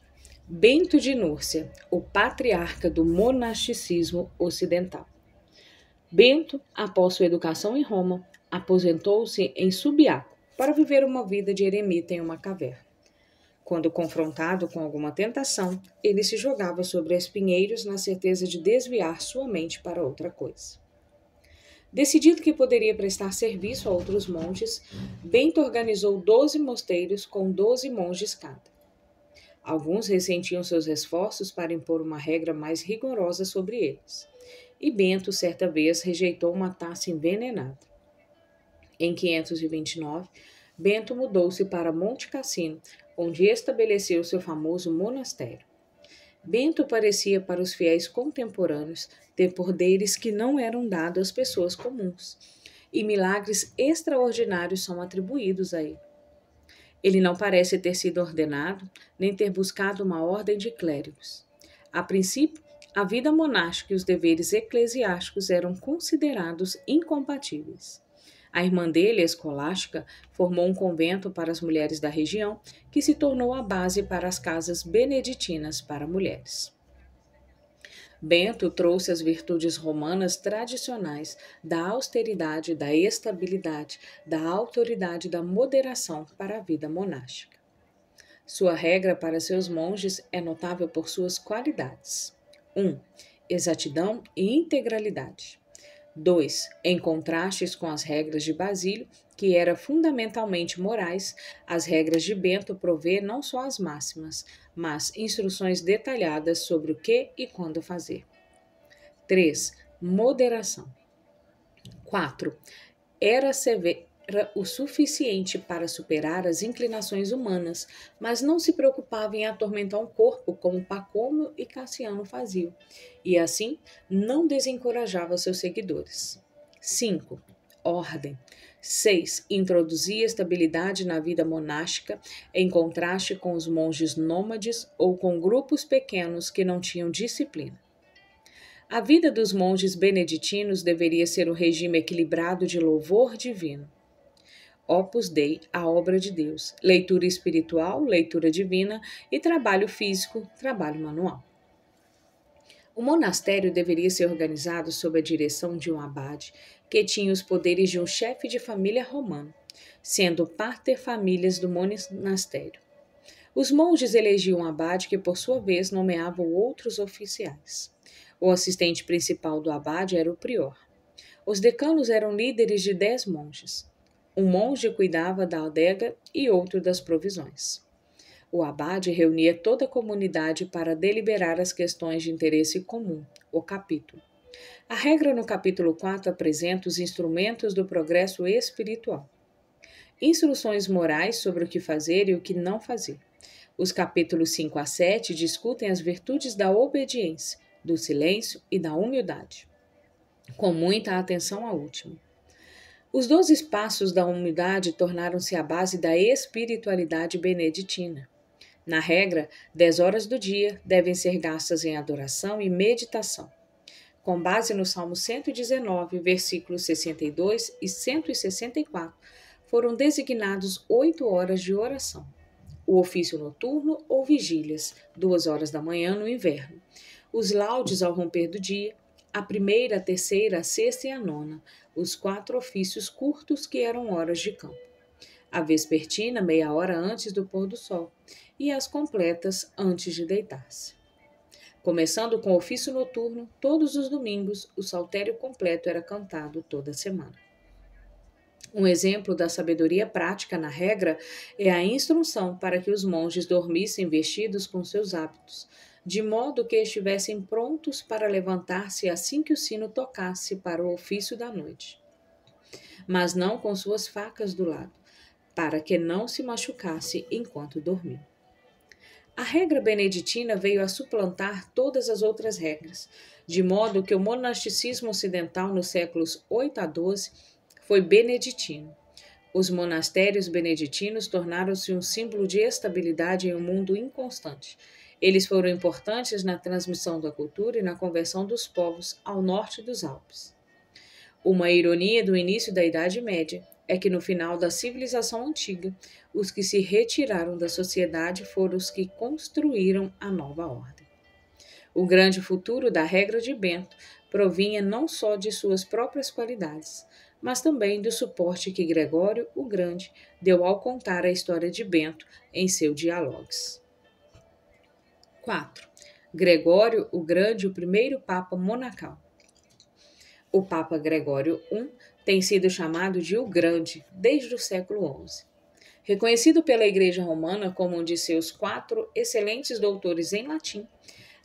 Speaker 1: Bento de Núrcia, o patriarca do monasticismo ocidental. Bento, após sua educação em Roma, aposentou-se em Subiaco para viver uma vida de eremita em uma caverna. Quando confrontado com alguma tentação, ele se jogava sobre espinheiros na certeza de desviar sua mente para outra coisa. Decidido que poderia prestar serviço a outros monges, Bento organizou 12 mosteiros com 12 monges cada. Alguns ressentiam seus esforços para impor uma regra mais rigorosa sobre eles, e Bento certa vez rejeitou uma taça envenenada. Em 529, Bento mudou-se para Monte Cassino, onde estabeleceu seu famoso monastério. Bento parecia para os fiéis contemporâneos ter poderes que não eram dados às pessoas comuns, e milagres extraordinários são atribuídos a ele. Ele não parece ter sido ordenado, nem ter buscado uma ordem de clérigos. A princípio, a vida monástica e os deveres eclesiásticos eram considerados incompatíveis. A irmã dele, a Escolástica, formou um convento para as mulheres da região, que se tornou a base para as casas beneditinas para mulheres. Bento trouxe as virtudes romanas tradicionais da austeridade, da estabilidade, da autoridade e da moderação para a vida monástica. Sua regra para seus monges é notável por suas qualidades. 1. Exatidão e integralidade. 2. Em contrastes com as regras de Basílio, que eram fundamentalmente morais, as regras de Bento provê não só as máximas, mas instruções detalhadas sobre o que e quando fazer. 3. Moderação. 4. Era severa o suficiente para superar as inclinações humanas, mas não se preocupava em atormentar um corpo como Pacômio e Cassiano faziam, e assim não desencorajava seus seguidores. 5. Ordem. 6. Introduzia estabilidade na vida monástica, em contraste com os monges nômades ou com grupos pequenos que não tinham disciplina. A vida dos monges beneditinos deveria ser um regime equilibrado de louvor divino. Opus Dei, a obra de Deus, leitura espiritual, leitura divina e trabalho físico, trabalho manual. O monastério deveria ser organizado sob a direção de um abade, que tinha os poderes de um chefe de família romano, sendo pater familias do monastério. Os monges elegiam um abade que, por sua vez, nomeava outros oficiais. O assistente principal do abade era o prior. Os decanos eram líderes de 10 monges. Um monge cuidava da adega e outro das provisões. O abade reunia toda a comunidade para deliberar as questões de interesse comum, o capítulo. A regra no capítulo 4 apresenta os instrumentos do progresso espiritual. Instruções morais sobre o que fazer e o que não fazer. Os capítulos 5 a 7 discutem as virtudes da obediência, do silêncio e da humildade. com muita atenção à última. Os 12 passos da humildade tornaram-se a base da espiritualidade beneditina. Na regra, 10 horas do dia devem ser gastas em adoração e meditação. Com base no Salmo 119, versículos 62 e 164, foram designados 8 horas de oração. O ofício noturno ou vigílias, 2 horas da manhã no inverno. Os laudes ao romper do dia, a primeira, a terceira, a sexta e a nona, os 4 ofícios curtos que eram horas de campo. A vespertina, meia hora antes do pôr do sol, e as completas antes de deitar-se. Começando com o ofício noturno, todos os domingos, o saltério completo era cantado toda semana. Um exemplo da sabedoria prática na regra é a instrução para que os monges dormissem vestidos com seus hábitos, de modo que estivessem prontos para levantar-se assim que o sino tocasse para o ofício da noite, mas não com suas facas do lado, para que não se machucasse enquanto dormiam. A regra beneditina veio a suplantar todas as outras regras, de modo que o monasticismo ocidental nos séculos 8 a 12 foi beneditino. Os monastérios beneditinos tornaram-se um símbolo de estabilidade em um mundo inconstante. Eles foram importantes na transmissão da cultura e na conversão dos povos ao norte dos Alpes. Uma ironia do início da Idade Média é que no final da civilização antiga, os que se retiraram da sociedade foram os que construíram a nova ordem. O grande futuro da regra de Bento provinha não só de suas próprias qualidades, mas também do suporte que Gregório o Grande deu ao contar a história de Bento em seu Dialogues. 4. Gregório o Grande, o primeiro Papa monacal. O Papa Gregório I tem sido chamado de o Grande desde o século XI. Reconhecido pela Igreja Romana como um de seus 4 excelentes doutores em latim,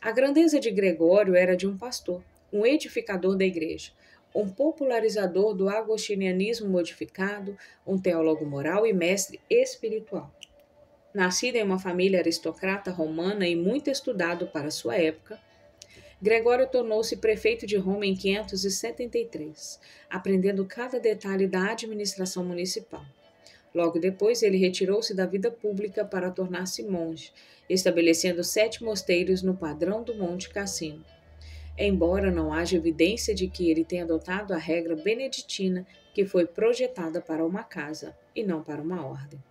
Speaker 1: a grandeza de Gregório era de um pastor, um edificador da Igreja, um popularizador do agostinianismo modificado, um teólogo moral e mestre espiritual. Nascido em uma família aristocrata romana e muito estudado para sua época, Gregório tornou-se prefeito de Roma em 573, aprendendo cada detalhe da administração municipal. Logo depois, ele retirou-se da vida pública para tornar-se monge, estabelecendo 7 mosteiros no padrão do Monte Cassino. Embora não haja evidência de que ele tenha adotado a regra beneditina que foi projetada para uma casa e não para uma ordem.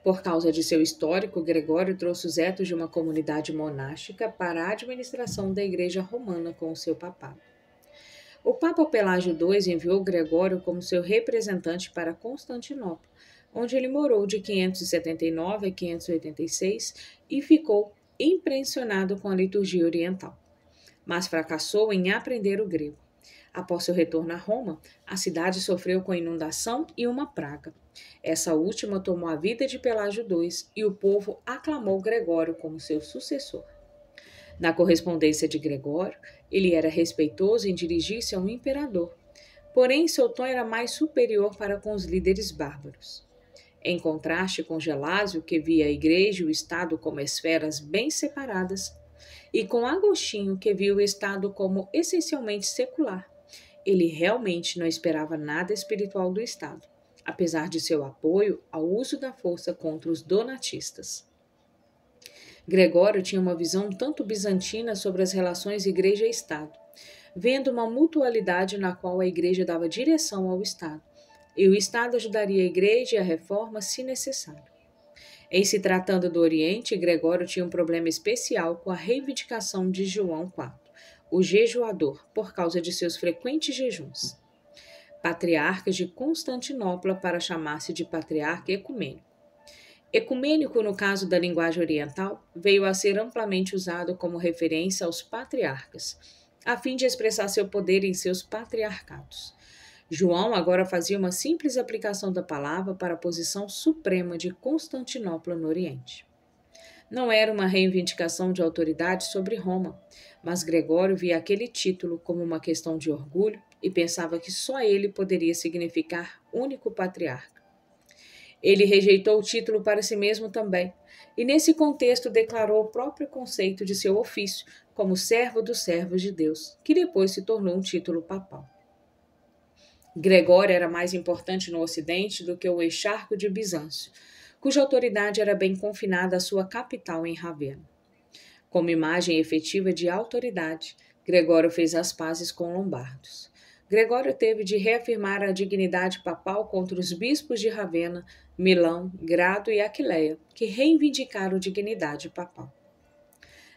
Speaker 1: Por causa de seu histórico, Gregório trouxe os etos de uma comunidade monástica para a administração da Igreja Romana com o seu papado. O Papa Pelágio II enviou Gregório como seu representante para Constantinopla, onde ele morou de 579 a 586 e ficou impressionado com a liturgia oriental, mas fracassou em aprender o grego. Após seu retorno a Roma, a cidade sofreu com inundação e uma praga. Essa última tomou a vida de Pelágio II e o povo aclamou Gregório como seu sucessor. Na correspondência de Gregório, ele era respeitoso em dirigir-se a um imperador, porém seu tom era mais superior para com os líderes bárbaros. Em contraste com Gelásio, que via a igreja e o Estado como esferas bem separadas, e com Agostinho, que via o Estado como essencialmente secular, ele realmente não esperava nada espiritual do Estado, apesar de seu apoio ao uso da força contra os donatistas. Gregório tinha uma visão tanto bizantina sobre as relações igreja-estado, vendo uma mutualidade na qual a igreja dava direção ao Estado, e o Estado ajudaria a igreja e a reforma se necessário. Em se tratando do Oriente, Gregório tinha um problema especial com a reivindicação de João IV, o jejuador, por causa de seus frequentes jejuns. Patriarca de Constantinopla para chamar-se de patriarca ecumênico. Ecumênico, no caso da linguagem oriental, veio a ser amplamente usado como referência aos patriarcas, a fim de expressar seu poder em seus patriarcados. João agora fazia uma simples aplicação da palavra para a posição suprema de Constantinopla no Oriente. Não era uma reivindicação de autoridade sobre Roma, mas Gregório via aquele título como uma questão de orgulho e pensava que só ele poderia significar único patriarca. Ele rejeitou o título para si mesmo também, e nesse contexto declarou o próprio conceito de seu ofício como servo dos servos de Deus, que depois se tornou um título papal. Gregório era mais importante no Ocidente do que o Exarco de Bizâncio, cuja autoridade era bem confinada à sua capital em Ravenna. Como imagem efetiva de autoridade, Gregório fez as pazes com Lombardos. Gregório teve de reafirmar a dignidade papal contra os bispos de Ravenna, Milão, Grado e Aquileia, que reivindicaram dignidade papal.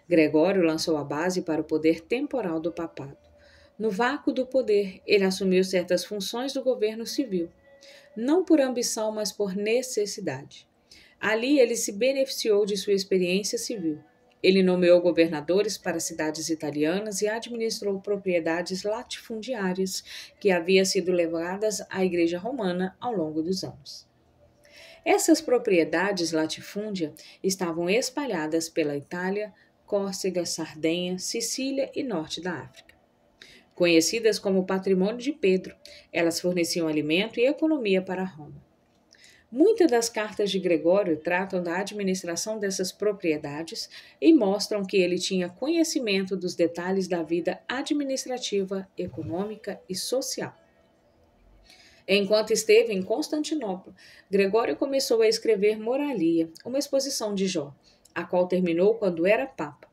Speaker 1: Gregório lançou a base para o poder temporal do papado. No vácuo do poder, ele assumiu certas funções do governo civil, não por ambição, mas por necessidade. Ali ele se beneficiou de sua experiência civil. Ele nomeou governadores para cidades italianas e administrou propriedades latifundiárias que haviam sido levadas à Igreja Romana ao longo dos anos. Essas propriedades latifúndia estavam espalhadas pela Itália, Córcega, Sardenha, Sicília e norte da África. Conhecidas como patrimônio de Pedro, elas forneciam alimento e economia para Roma. Muitas das cartas de Gregório tratam da administração dessas propriedades e mostram que ele tinha conhecimento dos detalhes da vida administrativa, econômica e social. Enquanto esteve em Constantinopla, Gregório começou a escrever Moralia, uma exposição de Jó, a qual terminou quando era papa.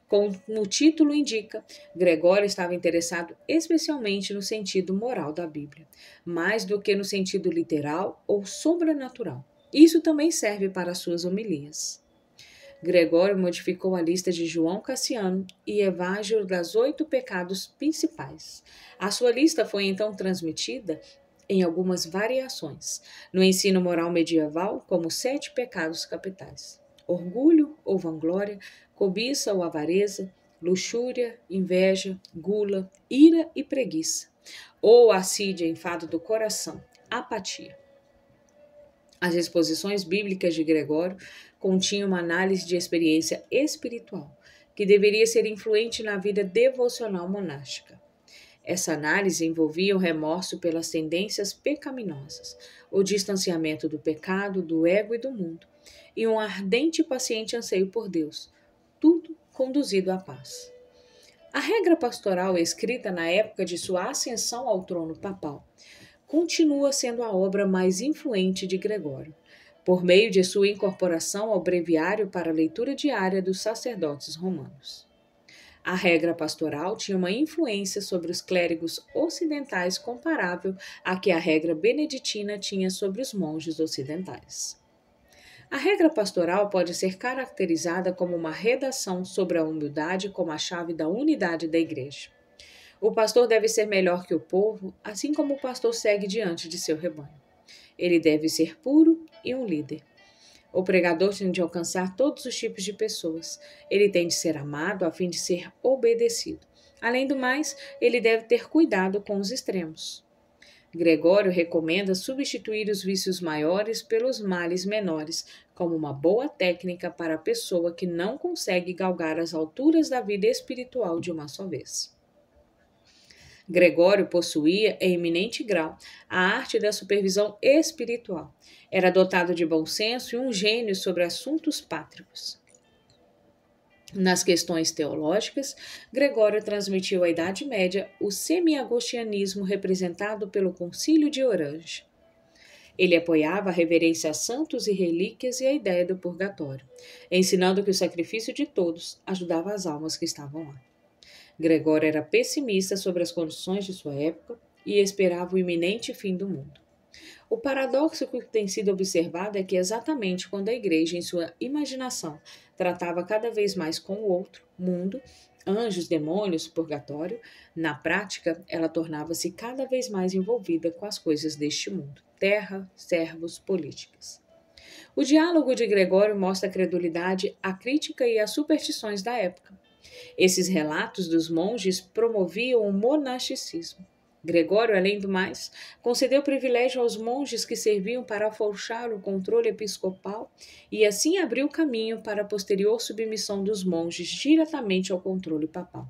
Speaker 1: Como o título indica, Gregório estava interessado especialmente no sentido moral da Bíblia, mais do que no sentido literal ou sobrenatural. Isso também serve para suas homilias. Gregório modificou a lista de João Cassiano e Evágio das 8 pecados principais. A sua lista foi então transmitida em algumas variações, no ensino moral medieval, como 7 pecados capitais: orgulho ou vanglória, cobiça ou avareza, luxúria, inveja, gula, ira e preguiça, ou assídia, enfado do coração, apatia. As exposições bíblicas de Gregório continham uma análise de experiência espiritual, que deveria ser influente na vida devocional monástica. Essa análise envolvia o remorso pelas tendências pecaminosas, o distanciamento do pecado, do ego e do mundo, e um ardente e paciente anseio por Deus, tudo conduzido à paz. A regra pastoral escrita na época de sua ascensão ao trono papal continua sendo a obra mais influente de Gregório, por meio de sua incorporação ao breviário para a leitura diária dos sacerdotes romanos. A regra pastoral tinha uma influência sobre os clérigos ocidentais comparável à que a regra beneditina tinha sobre os monges ocidentais. A regra pastoral pode ser caracterizada como uma redação sobre a humildade como a chave da unidade da igreja. O pastor deve ser melhor que o povo, assim como o pastor segue diante de seu rebanho. Ele deve ser puro e um líder. O pregador tem de alcançar todos os tipos de pessoas. Ele tem de ser amado a fim de ser obedecido. Além do mais, ele deve ter cuidado com os extremos. Gregório recomenda substituir os vícios maiores pelos males menores, como uma boa técnica para a pessoa que não consegue galgar as alturas da vida espiritual de uma só vez. Gregório possuía, em eminente grau, a arte da supervisão espiritual. Era dotado de bom senso e um gênio sobre assuntos pátricos. Nas questões teológicas, Gregório transmitiu à Idade Média o semi-agostianismo representado pelo Concílio de Orange. Ele apoiava a reverência a santos e relíquias e a ideia do purgatório, ensinando que o sacrifício de todos ajudava as almas que estavam lá. Gregório era pessimista sobre as condições de sua época e esperava o iminente fim do mundo. O paradoxo que tem sido observado é que exatamente quando a igreja, em sua imaginação, tratava cada vez mais com o outro, mundo, anjos, demônios, purgatório, na prática ela tornava-se cada vez mais envolvida com as coisas deste mundo, terra, servos, políticas. O diálogo de Gregório mostra a credulidade, a crítica e as superstições da época. Esses relatos dos monges promoviam o monasticismo. Gregório, além do mais, concedeu privilégio aos monges que serviam para afrouxar o controle episcopal e assim abriu caminho para a posterior submissão dos monges diretamente ao controle papal.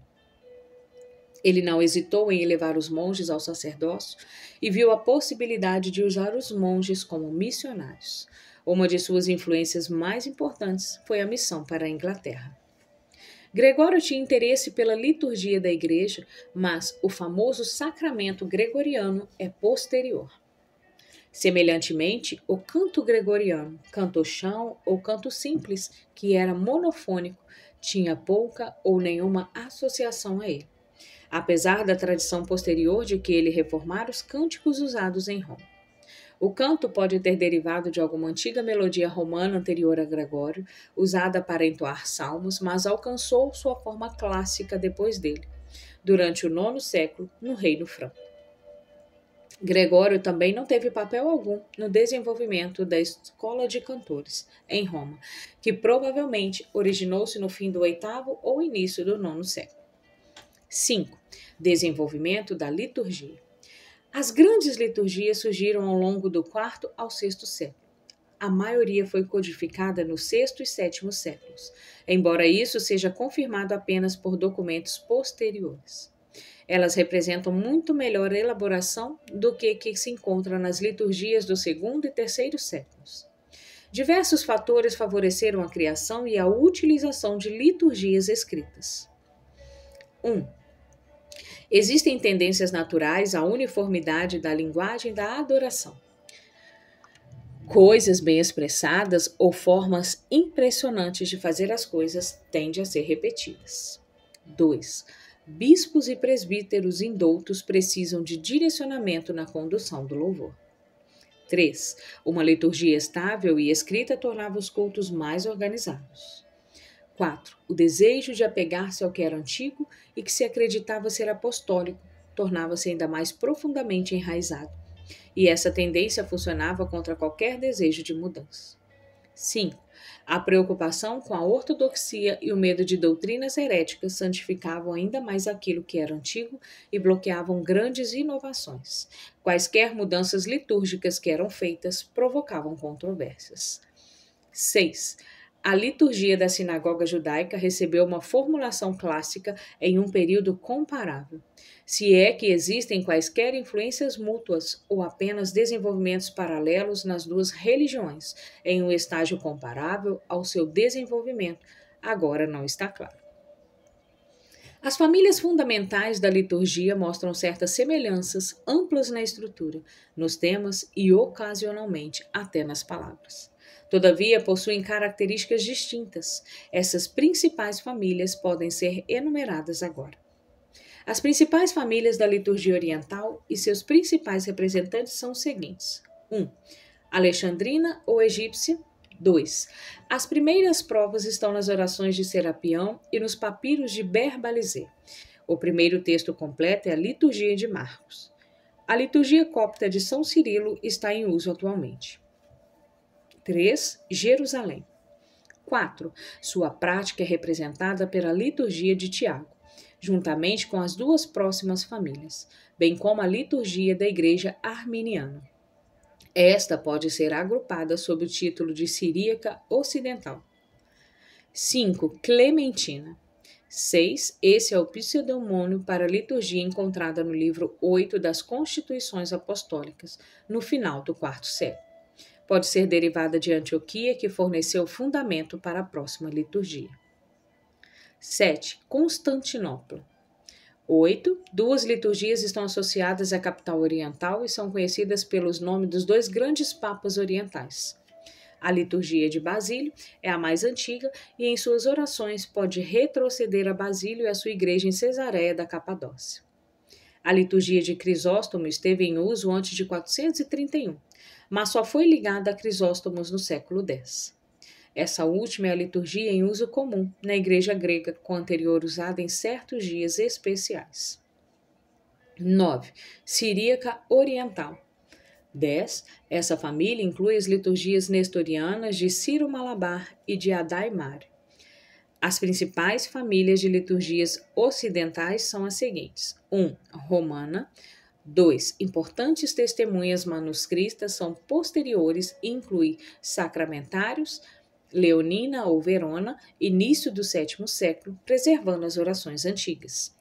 Speaker 1: Ele não hesitou em elevar os monges ao sacerdócio e viu a possibilidade de usar os monges como missionários. Uma de suas influências mais importantes foi a missão para a Inglaterra. Gregório tinha interesse pela liturgia da igreja, mas o famoso sacramento gregoriano é posterior. Semelhantemente, o canto gregoriano, canto-chão ou canto simples, que era monofônico, tinha pouca ou nenhuma associação a ele, apesar da tradição posterior de que ele reformara os cânticos usados em Roma. O canto pode ter derivado de alguma antiga melodia romana anterior a Gregório, usada para entoar salmos, mas alcançou sua forma clássica depois dele, durante o IX século, no Reino Franco. Gregório também não teve papel algum no desenvolvimento da escola de cantores, em Roma, que provavelmente originou-se no fim do VIII ou início do IX século. 5. Desenvolvimento da liturgia. As grandes liturgias surgiram ao longo do IV ao VI século. A maioria foi codificada no VI e VII séculos, embora isso seja confirmado apenas por documentos posteriores. Elas representam muito melhor elaboração do que se encontra nas liturgias do segundo e terceiro séculos. Diversos fatores favoreceram a criação e a utilização de liturgias escritas. 1. Existem tendências naturais à uniformidade da linguagem da adoração. Coisas bem expressadas ou formas impressionantes de fazer as coisas tendem a ser repetidas. 2. Bispos e presbíteros indoutos precisam de direcionamento na condução do louvor. 3. Uma liturgia estável e escrita tornava os cultos mais organizados. 4. O desejo de apegar-se ao que era antigo e que se acreditava ser apostólico tornava-se ainda mais profundamente enraizado, e essa tendência funcionava contra qualquer desejo de mudança. 5. A preocupação com a ortodoxia e o medo de doutrinas heréticas santificavam ainda mais aquilo que era antigo e bloqueavam grandes inovações. Quaisquer mudanças litúrgicas que eram feitas provocavam controvérsias. 6. A liturgia da sinagoga judaica recebeu uma formulação clássica em um período comparável, se é que existem quaisquer influências mútuas ou apenas desenvolvimentos paralelos nas duas religiões, em um estágio comparável ao seu desenvolvimento, agora não está claro. As famílias fundamentais da liturgia mostram certas semelhanças amplas na estrutura, nos temas e, ocasionalmente, até nas palavras. Todavia, possuem características distintas. Essas principais famílias podem ser enumeradas agora. As principais famílias da liturgia oriental e seus principais representantes são os seguintes: 1. Alexandrina ou egípcia. 2. As primeiras provas estão nas orações de Serapião e nos papiros de Berbalizé. O primeiro texto completo é a liturgia de Marcos. A liturgia copta de São Cirilo está em uso atualmente. 3. Jerusalém. 4. Sua prática é representada pela liturgia de Tiago, juntamente com as duas próximas famílias, bem como a liturgia da Igreja Arminiana. Esta pode ser agrupada sob o título de Siríaca Ocidental. 5. Clementina. 6. Esse é o pseudônimo para a liturgia encontrada no livro 8 das Constituições Apostólicas, no final do IV século. Pode ser derivada de Antioquia, que forneceu o fundamento para a próxima liturgia. 7. Constantinopla. 8. Duas liturgias estão associadas à capital oriental e são conhecidas pelos nomes dos dois grandes papas orientais. A liturgia de Basílio é a mais antiga e em suas orações pode retroceder a Basílio e a sua igreja em Cesareia da Capadócia. A liturgia de Crisóstomo esteve em uso antes de 431, mas só foi ligada a Crisóstomos no século X. Essa última é a liturgia em uso comum na igreja grega, com a anterior usada em certos dias especiais. 9. Siríaca Oriental. 10. Essa família inclui as liturgias nestorianas de Ciro Malabar e de Adai Mari. As principais famílias de liturgias ocidentais são as seguintes: 1. Romana. 2. Importantes testemunhas manuscritas são posteriores e incluem sacramentários, Leonina ou Verona, início do VII século, preservando as orações antigas.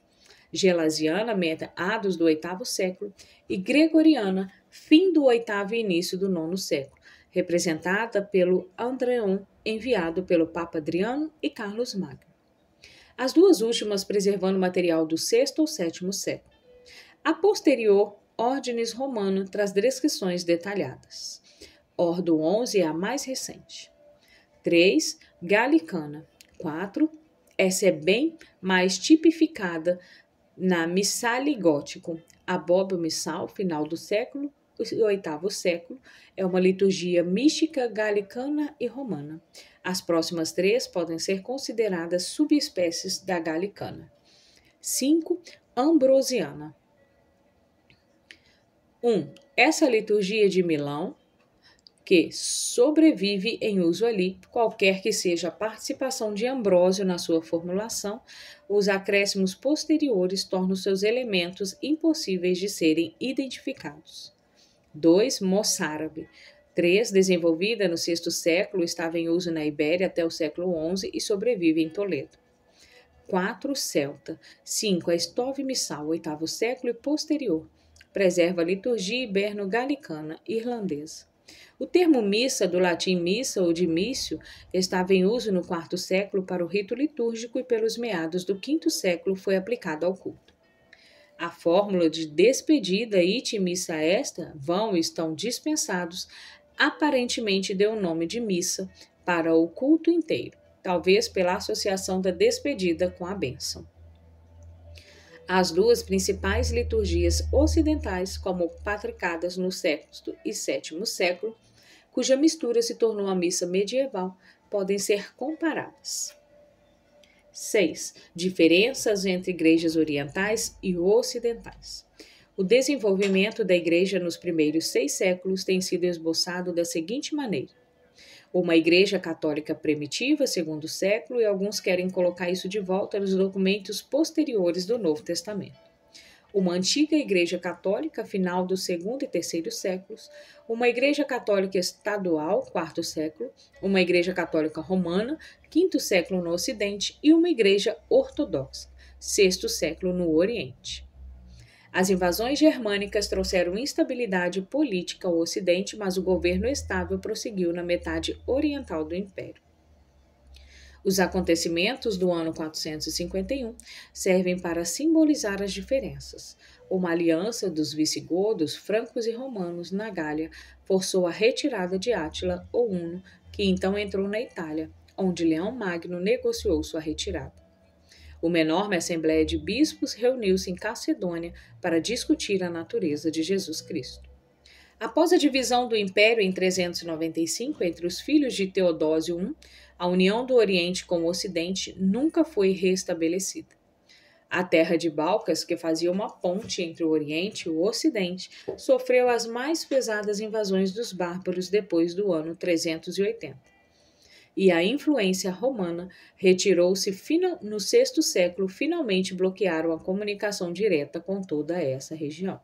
Speaker 1: Gelasiana, meados do VIII século, e Gregoriana, fim do VIII e início do IX século, representada pelo Andreon, enviado pelo Papa Adriano e Carlos Magno. as duas últimas preservando material do VI ou VII século. A posterior, Ordinis Romana, traz descrições detalhadas. Ordo 11 é a mais recente. 3. Galicana. 4. Essa é bem mais tipificada na Missale Gótico. A Bobbio Missal, final do século VIII século, é uma liturgia mística galicana e romana. As próximas 3 podem ser consideradas subespécies da galicana. 5. Ambrosiana. 1. Essa liturgia de Milão, que sobrevive em uso ali, qualquer que seja a participação de Ambrósio na sua formulação, os acréscimos posteriores tornam seus elementos impossíveis de serem identificados. 2. Moçárabe. 3. Desenvolvida no VI século, estava em uso na Ibéria até o século XI e sobrevive em Toledo. 4. Celta. 5. A Estove Missal, VIII século e posterior. Preserva a liturgia iberno-galicana irlandesa. O termo missa, do latim missa ou de mício, estava em uso no IV século para o rito litúrgico e pelos meados do V século foi aplicado ao culto. A fórmula de despedida ite missa esta, vão e estão dispensados, aparentemente deu o nome de missa para o culto inteiro, talvez pela associação da despedida com a bênção. As duas principais liturgias ocidentais, como patricadas no VI e VII século, cuja mistura se tornou a missa medieval, podem ser comparadas. 6. Diferenças entre igrejas orientais e ocidentais. O desenvolvimento da igreja nos primeiros 6 séculos tem sido esboçado da seguinte maneira: uma igreja católica primitiva, segundo século, e alguns querem colocar isso de volta nos documentos posteriores do Novo Testamento. Uma antiga igreja católica, final do segundo e terceiro séculos, uma igreja católica estadual, quarto século, uma igreja católica romana, quinto século no Ocidente, e uma igreja ortodoxa, sexto século no Oriente. As invasões germânicas trouxeram instabilidade política ao Ocidente, mas o governo estável prosseguiu na metade oriental do Império. Os acontecimentos do ano 451 servem para simbolizar as diferenças. Uma aliança dos visigodos, francos e romanos na Gália forçou a retirada de Átila, o Huno, que então entrou na Itália, onde Leão Magno negociou sua retirada. Uma enorme assembleia de bispos reuniu-se em Calcedônia para discutir a natureza de Jesus Cristo. Após a divisão do Império em 395 entre os filhos de Teodósio I, a união do Oriente com o Ocidente nunca foi restabelecida. A terra de Balcas, que fazia uma ponte entre o Oriente e o Ocidente, sofreu as mais pesadas invasões dos bárbaros depois do ano 380. E a influência romana retirou-se no VI século, finalmente bloquearam a comunicação direta com toda essa região.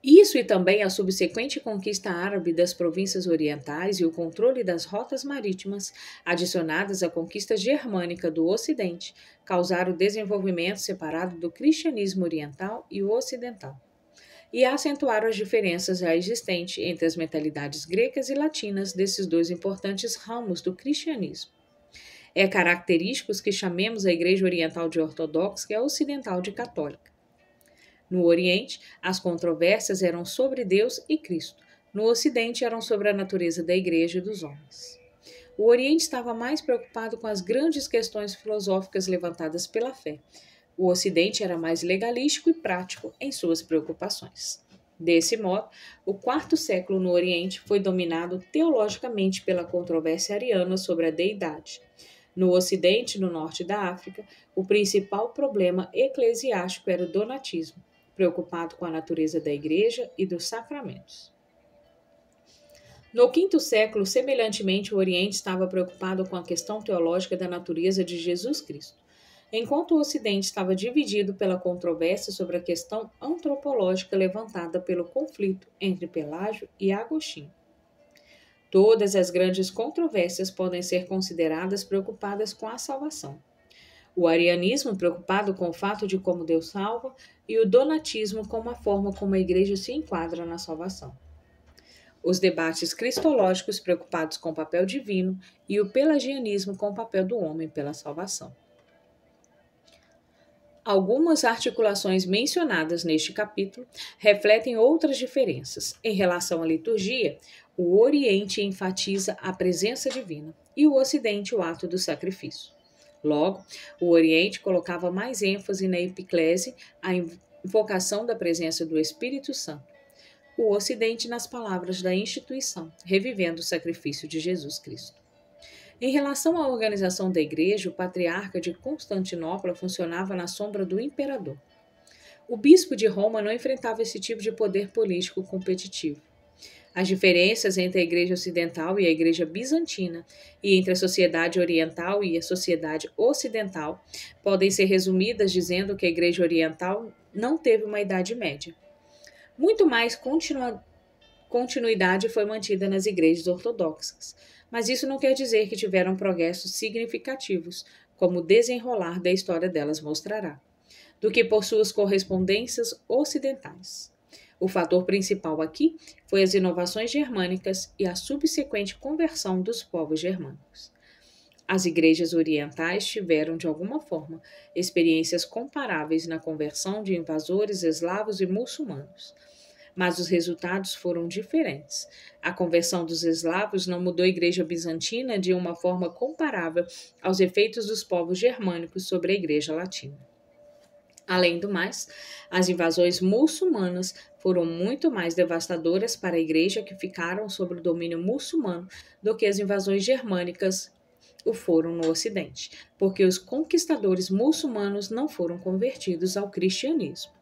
Speaker 1: Isso e também a subsequente conquista árabe das províncias orientais e o controle das rotas marítimas, adicionadas à conquista germânica do Ocidente, causaram o desenvolvimento separado do cristianismo oriental e o ocidental, e acentuaram as diferenças já existentes entre as mentalidades grecas e latinas desses dois importantes ramos do cristianismo. É característico que chamemos a Igreja Oriental de ortodoxa e a ocidental de católica. No Oriente, as controvérsias eram sobre Deus e Cristo. No Ocidente, eram sobre a natureza da Igreja e dos homens. O Oriente estava mais preocupado com as grandes questões filosóficas levantadas pela fé. O Ocidente era mais legalístico e prático em suas preocupações. Desse modo, o IV século no Oriente foi dominado teologicamente pela controvérsia ariana sobre a deidade. No Ocidente e no norte da África, o principal problema eclesiástico era o donatismo, preocupado com a natureza da Igreja e dos sacramentos. No V século, semelhantemente, o Oriente estava preocupado com a questão teológica da natureza de Jesus Cristo, enquanto o Ocidente estava dividido pela controvérsia sobre a questão antropológica levantada pelo conflito entre Pelágio e Agostinho. Todas as grandes controvérsias podem ser consideradas preocupadas com a salvação. O arianismo, preocupado com o fato de como Deus salva, e o donatismo com a forma como a Igreja se enquadra na salvação. Os debates cristológicos, preocupados com o papel divino, e o pelagianismo com o papel do homem pela salvação. Algumas articulações mencionadas neste capítulo refletem outras diferenças. Em relação à liturgia, o Oriente enfatiza a presença divina e o Ocidente o ato do sacrifício. Logo, o Oriente colocava mais ênfase na epiclese, a invocação da presença do Espírito Santo. O Ocidente nas palavras da instituição, revivendo o sacrifício de Jesus Cristo. Em relação à organização da igreja, o patriarca de Constantinopla funcionava na sombra do imperador. O bispo de Roma não enfrentava esse tipo de poder político competitivo. As diferenças entre a igreja ocidental e a igreja bizantina e entre a sociedade oriental e a sociedade ocidental podem ser resumidas dizendo que a igreja oriental não teve uma idade média. Muito mais continuidade foi mantida nas igrejas ortodoxas, mas isso não quer dizer que tiveram progressos significativos, como o desenrolar da história delas mostrará, do que por suas correspondências ocidentais. O fator principal aqui foi as inovações germânicas e a subsequente conversão dos povos germânicos. As igrejas orientais tiveram, de alguma forma, experiências comparáveis na conversão de invasores eslavos e muçulmanos. Mas os resultados foram diferentes. A conversão dos eslavos não mudou a igreja bizantina de uma forma comparável aos efeitos dos povos germânicos sobre a igreja latina. Além do mais, as invasões muçulmanas foram muito mais devastadoras para a igreja que ficaram sob o domínio muçulmano do que as invasões germânicas o foram no Ocidente, porque os conquistadores muçulmanos não foram convertidos ao cristianismo.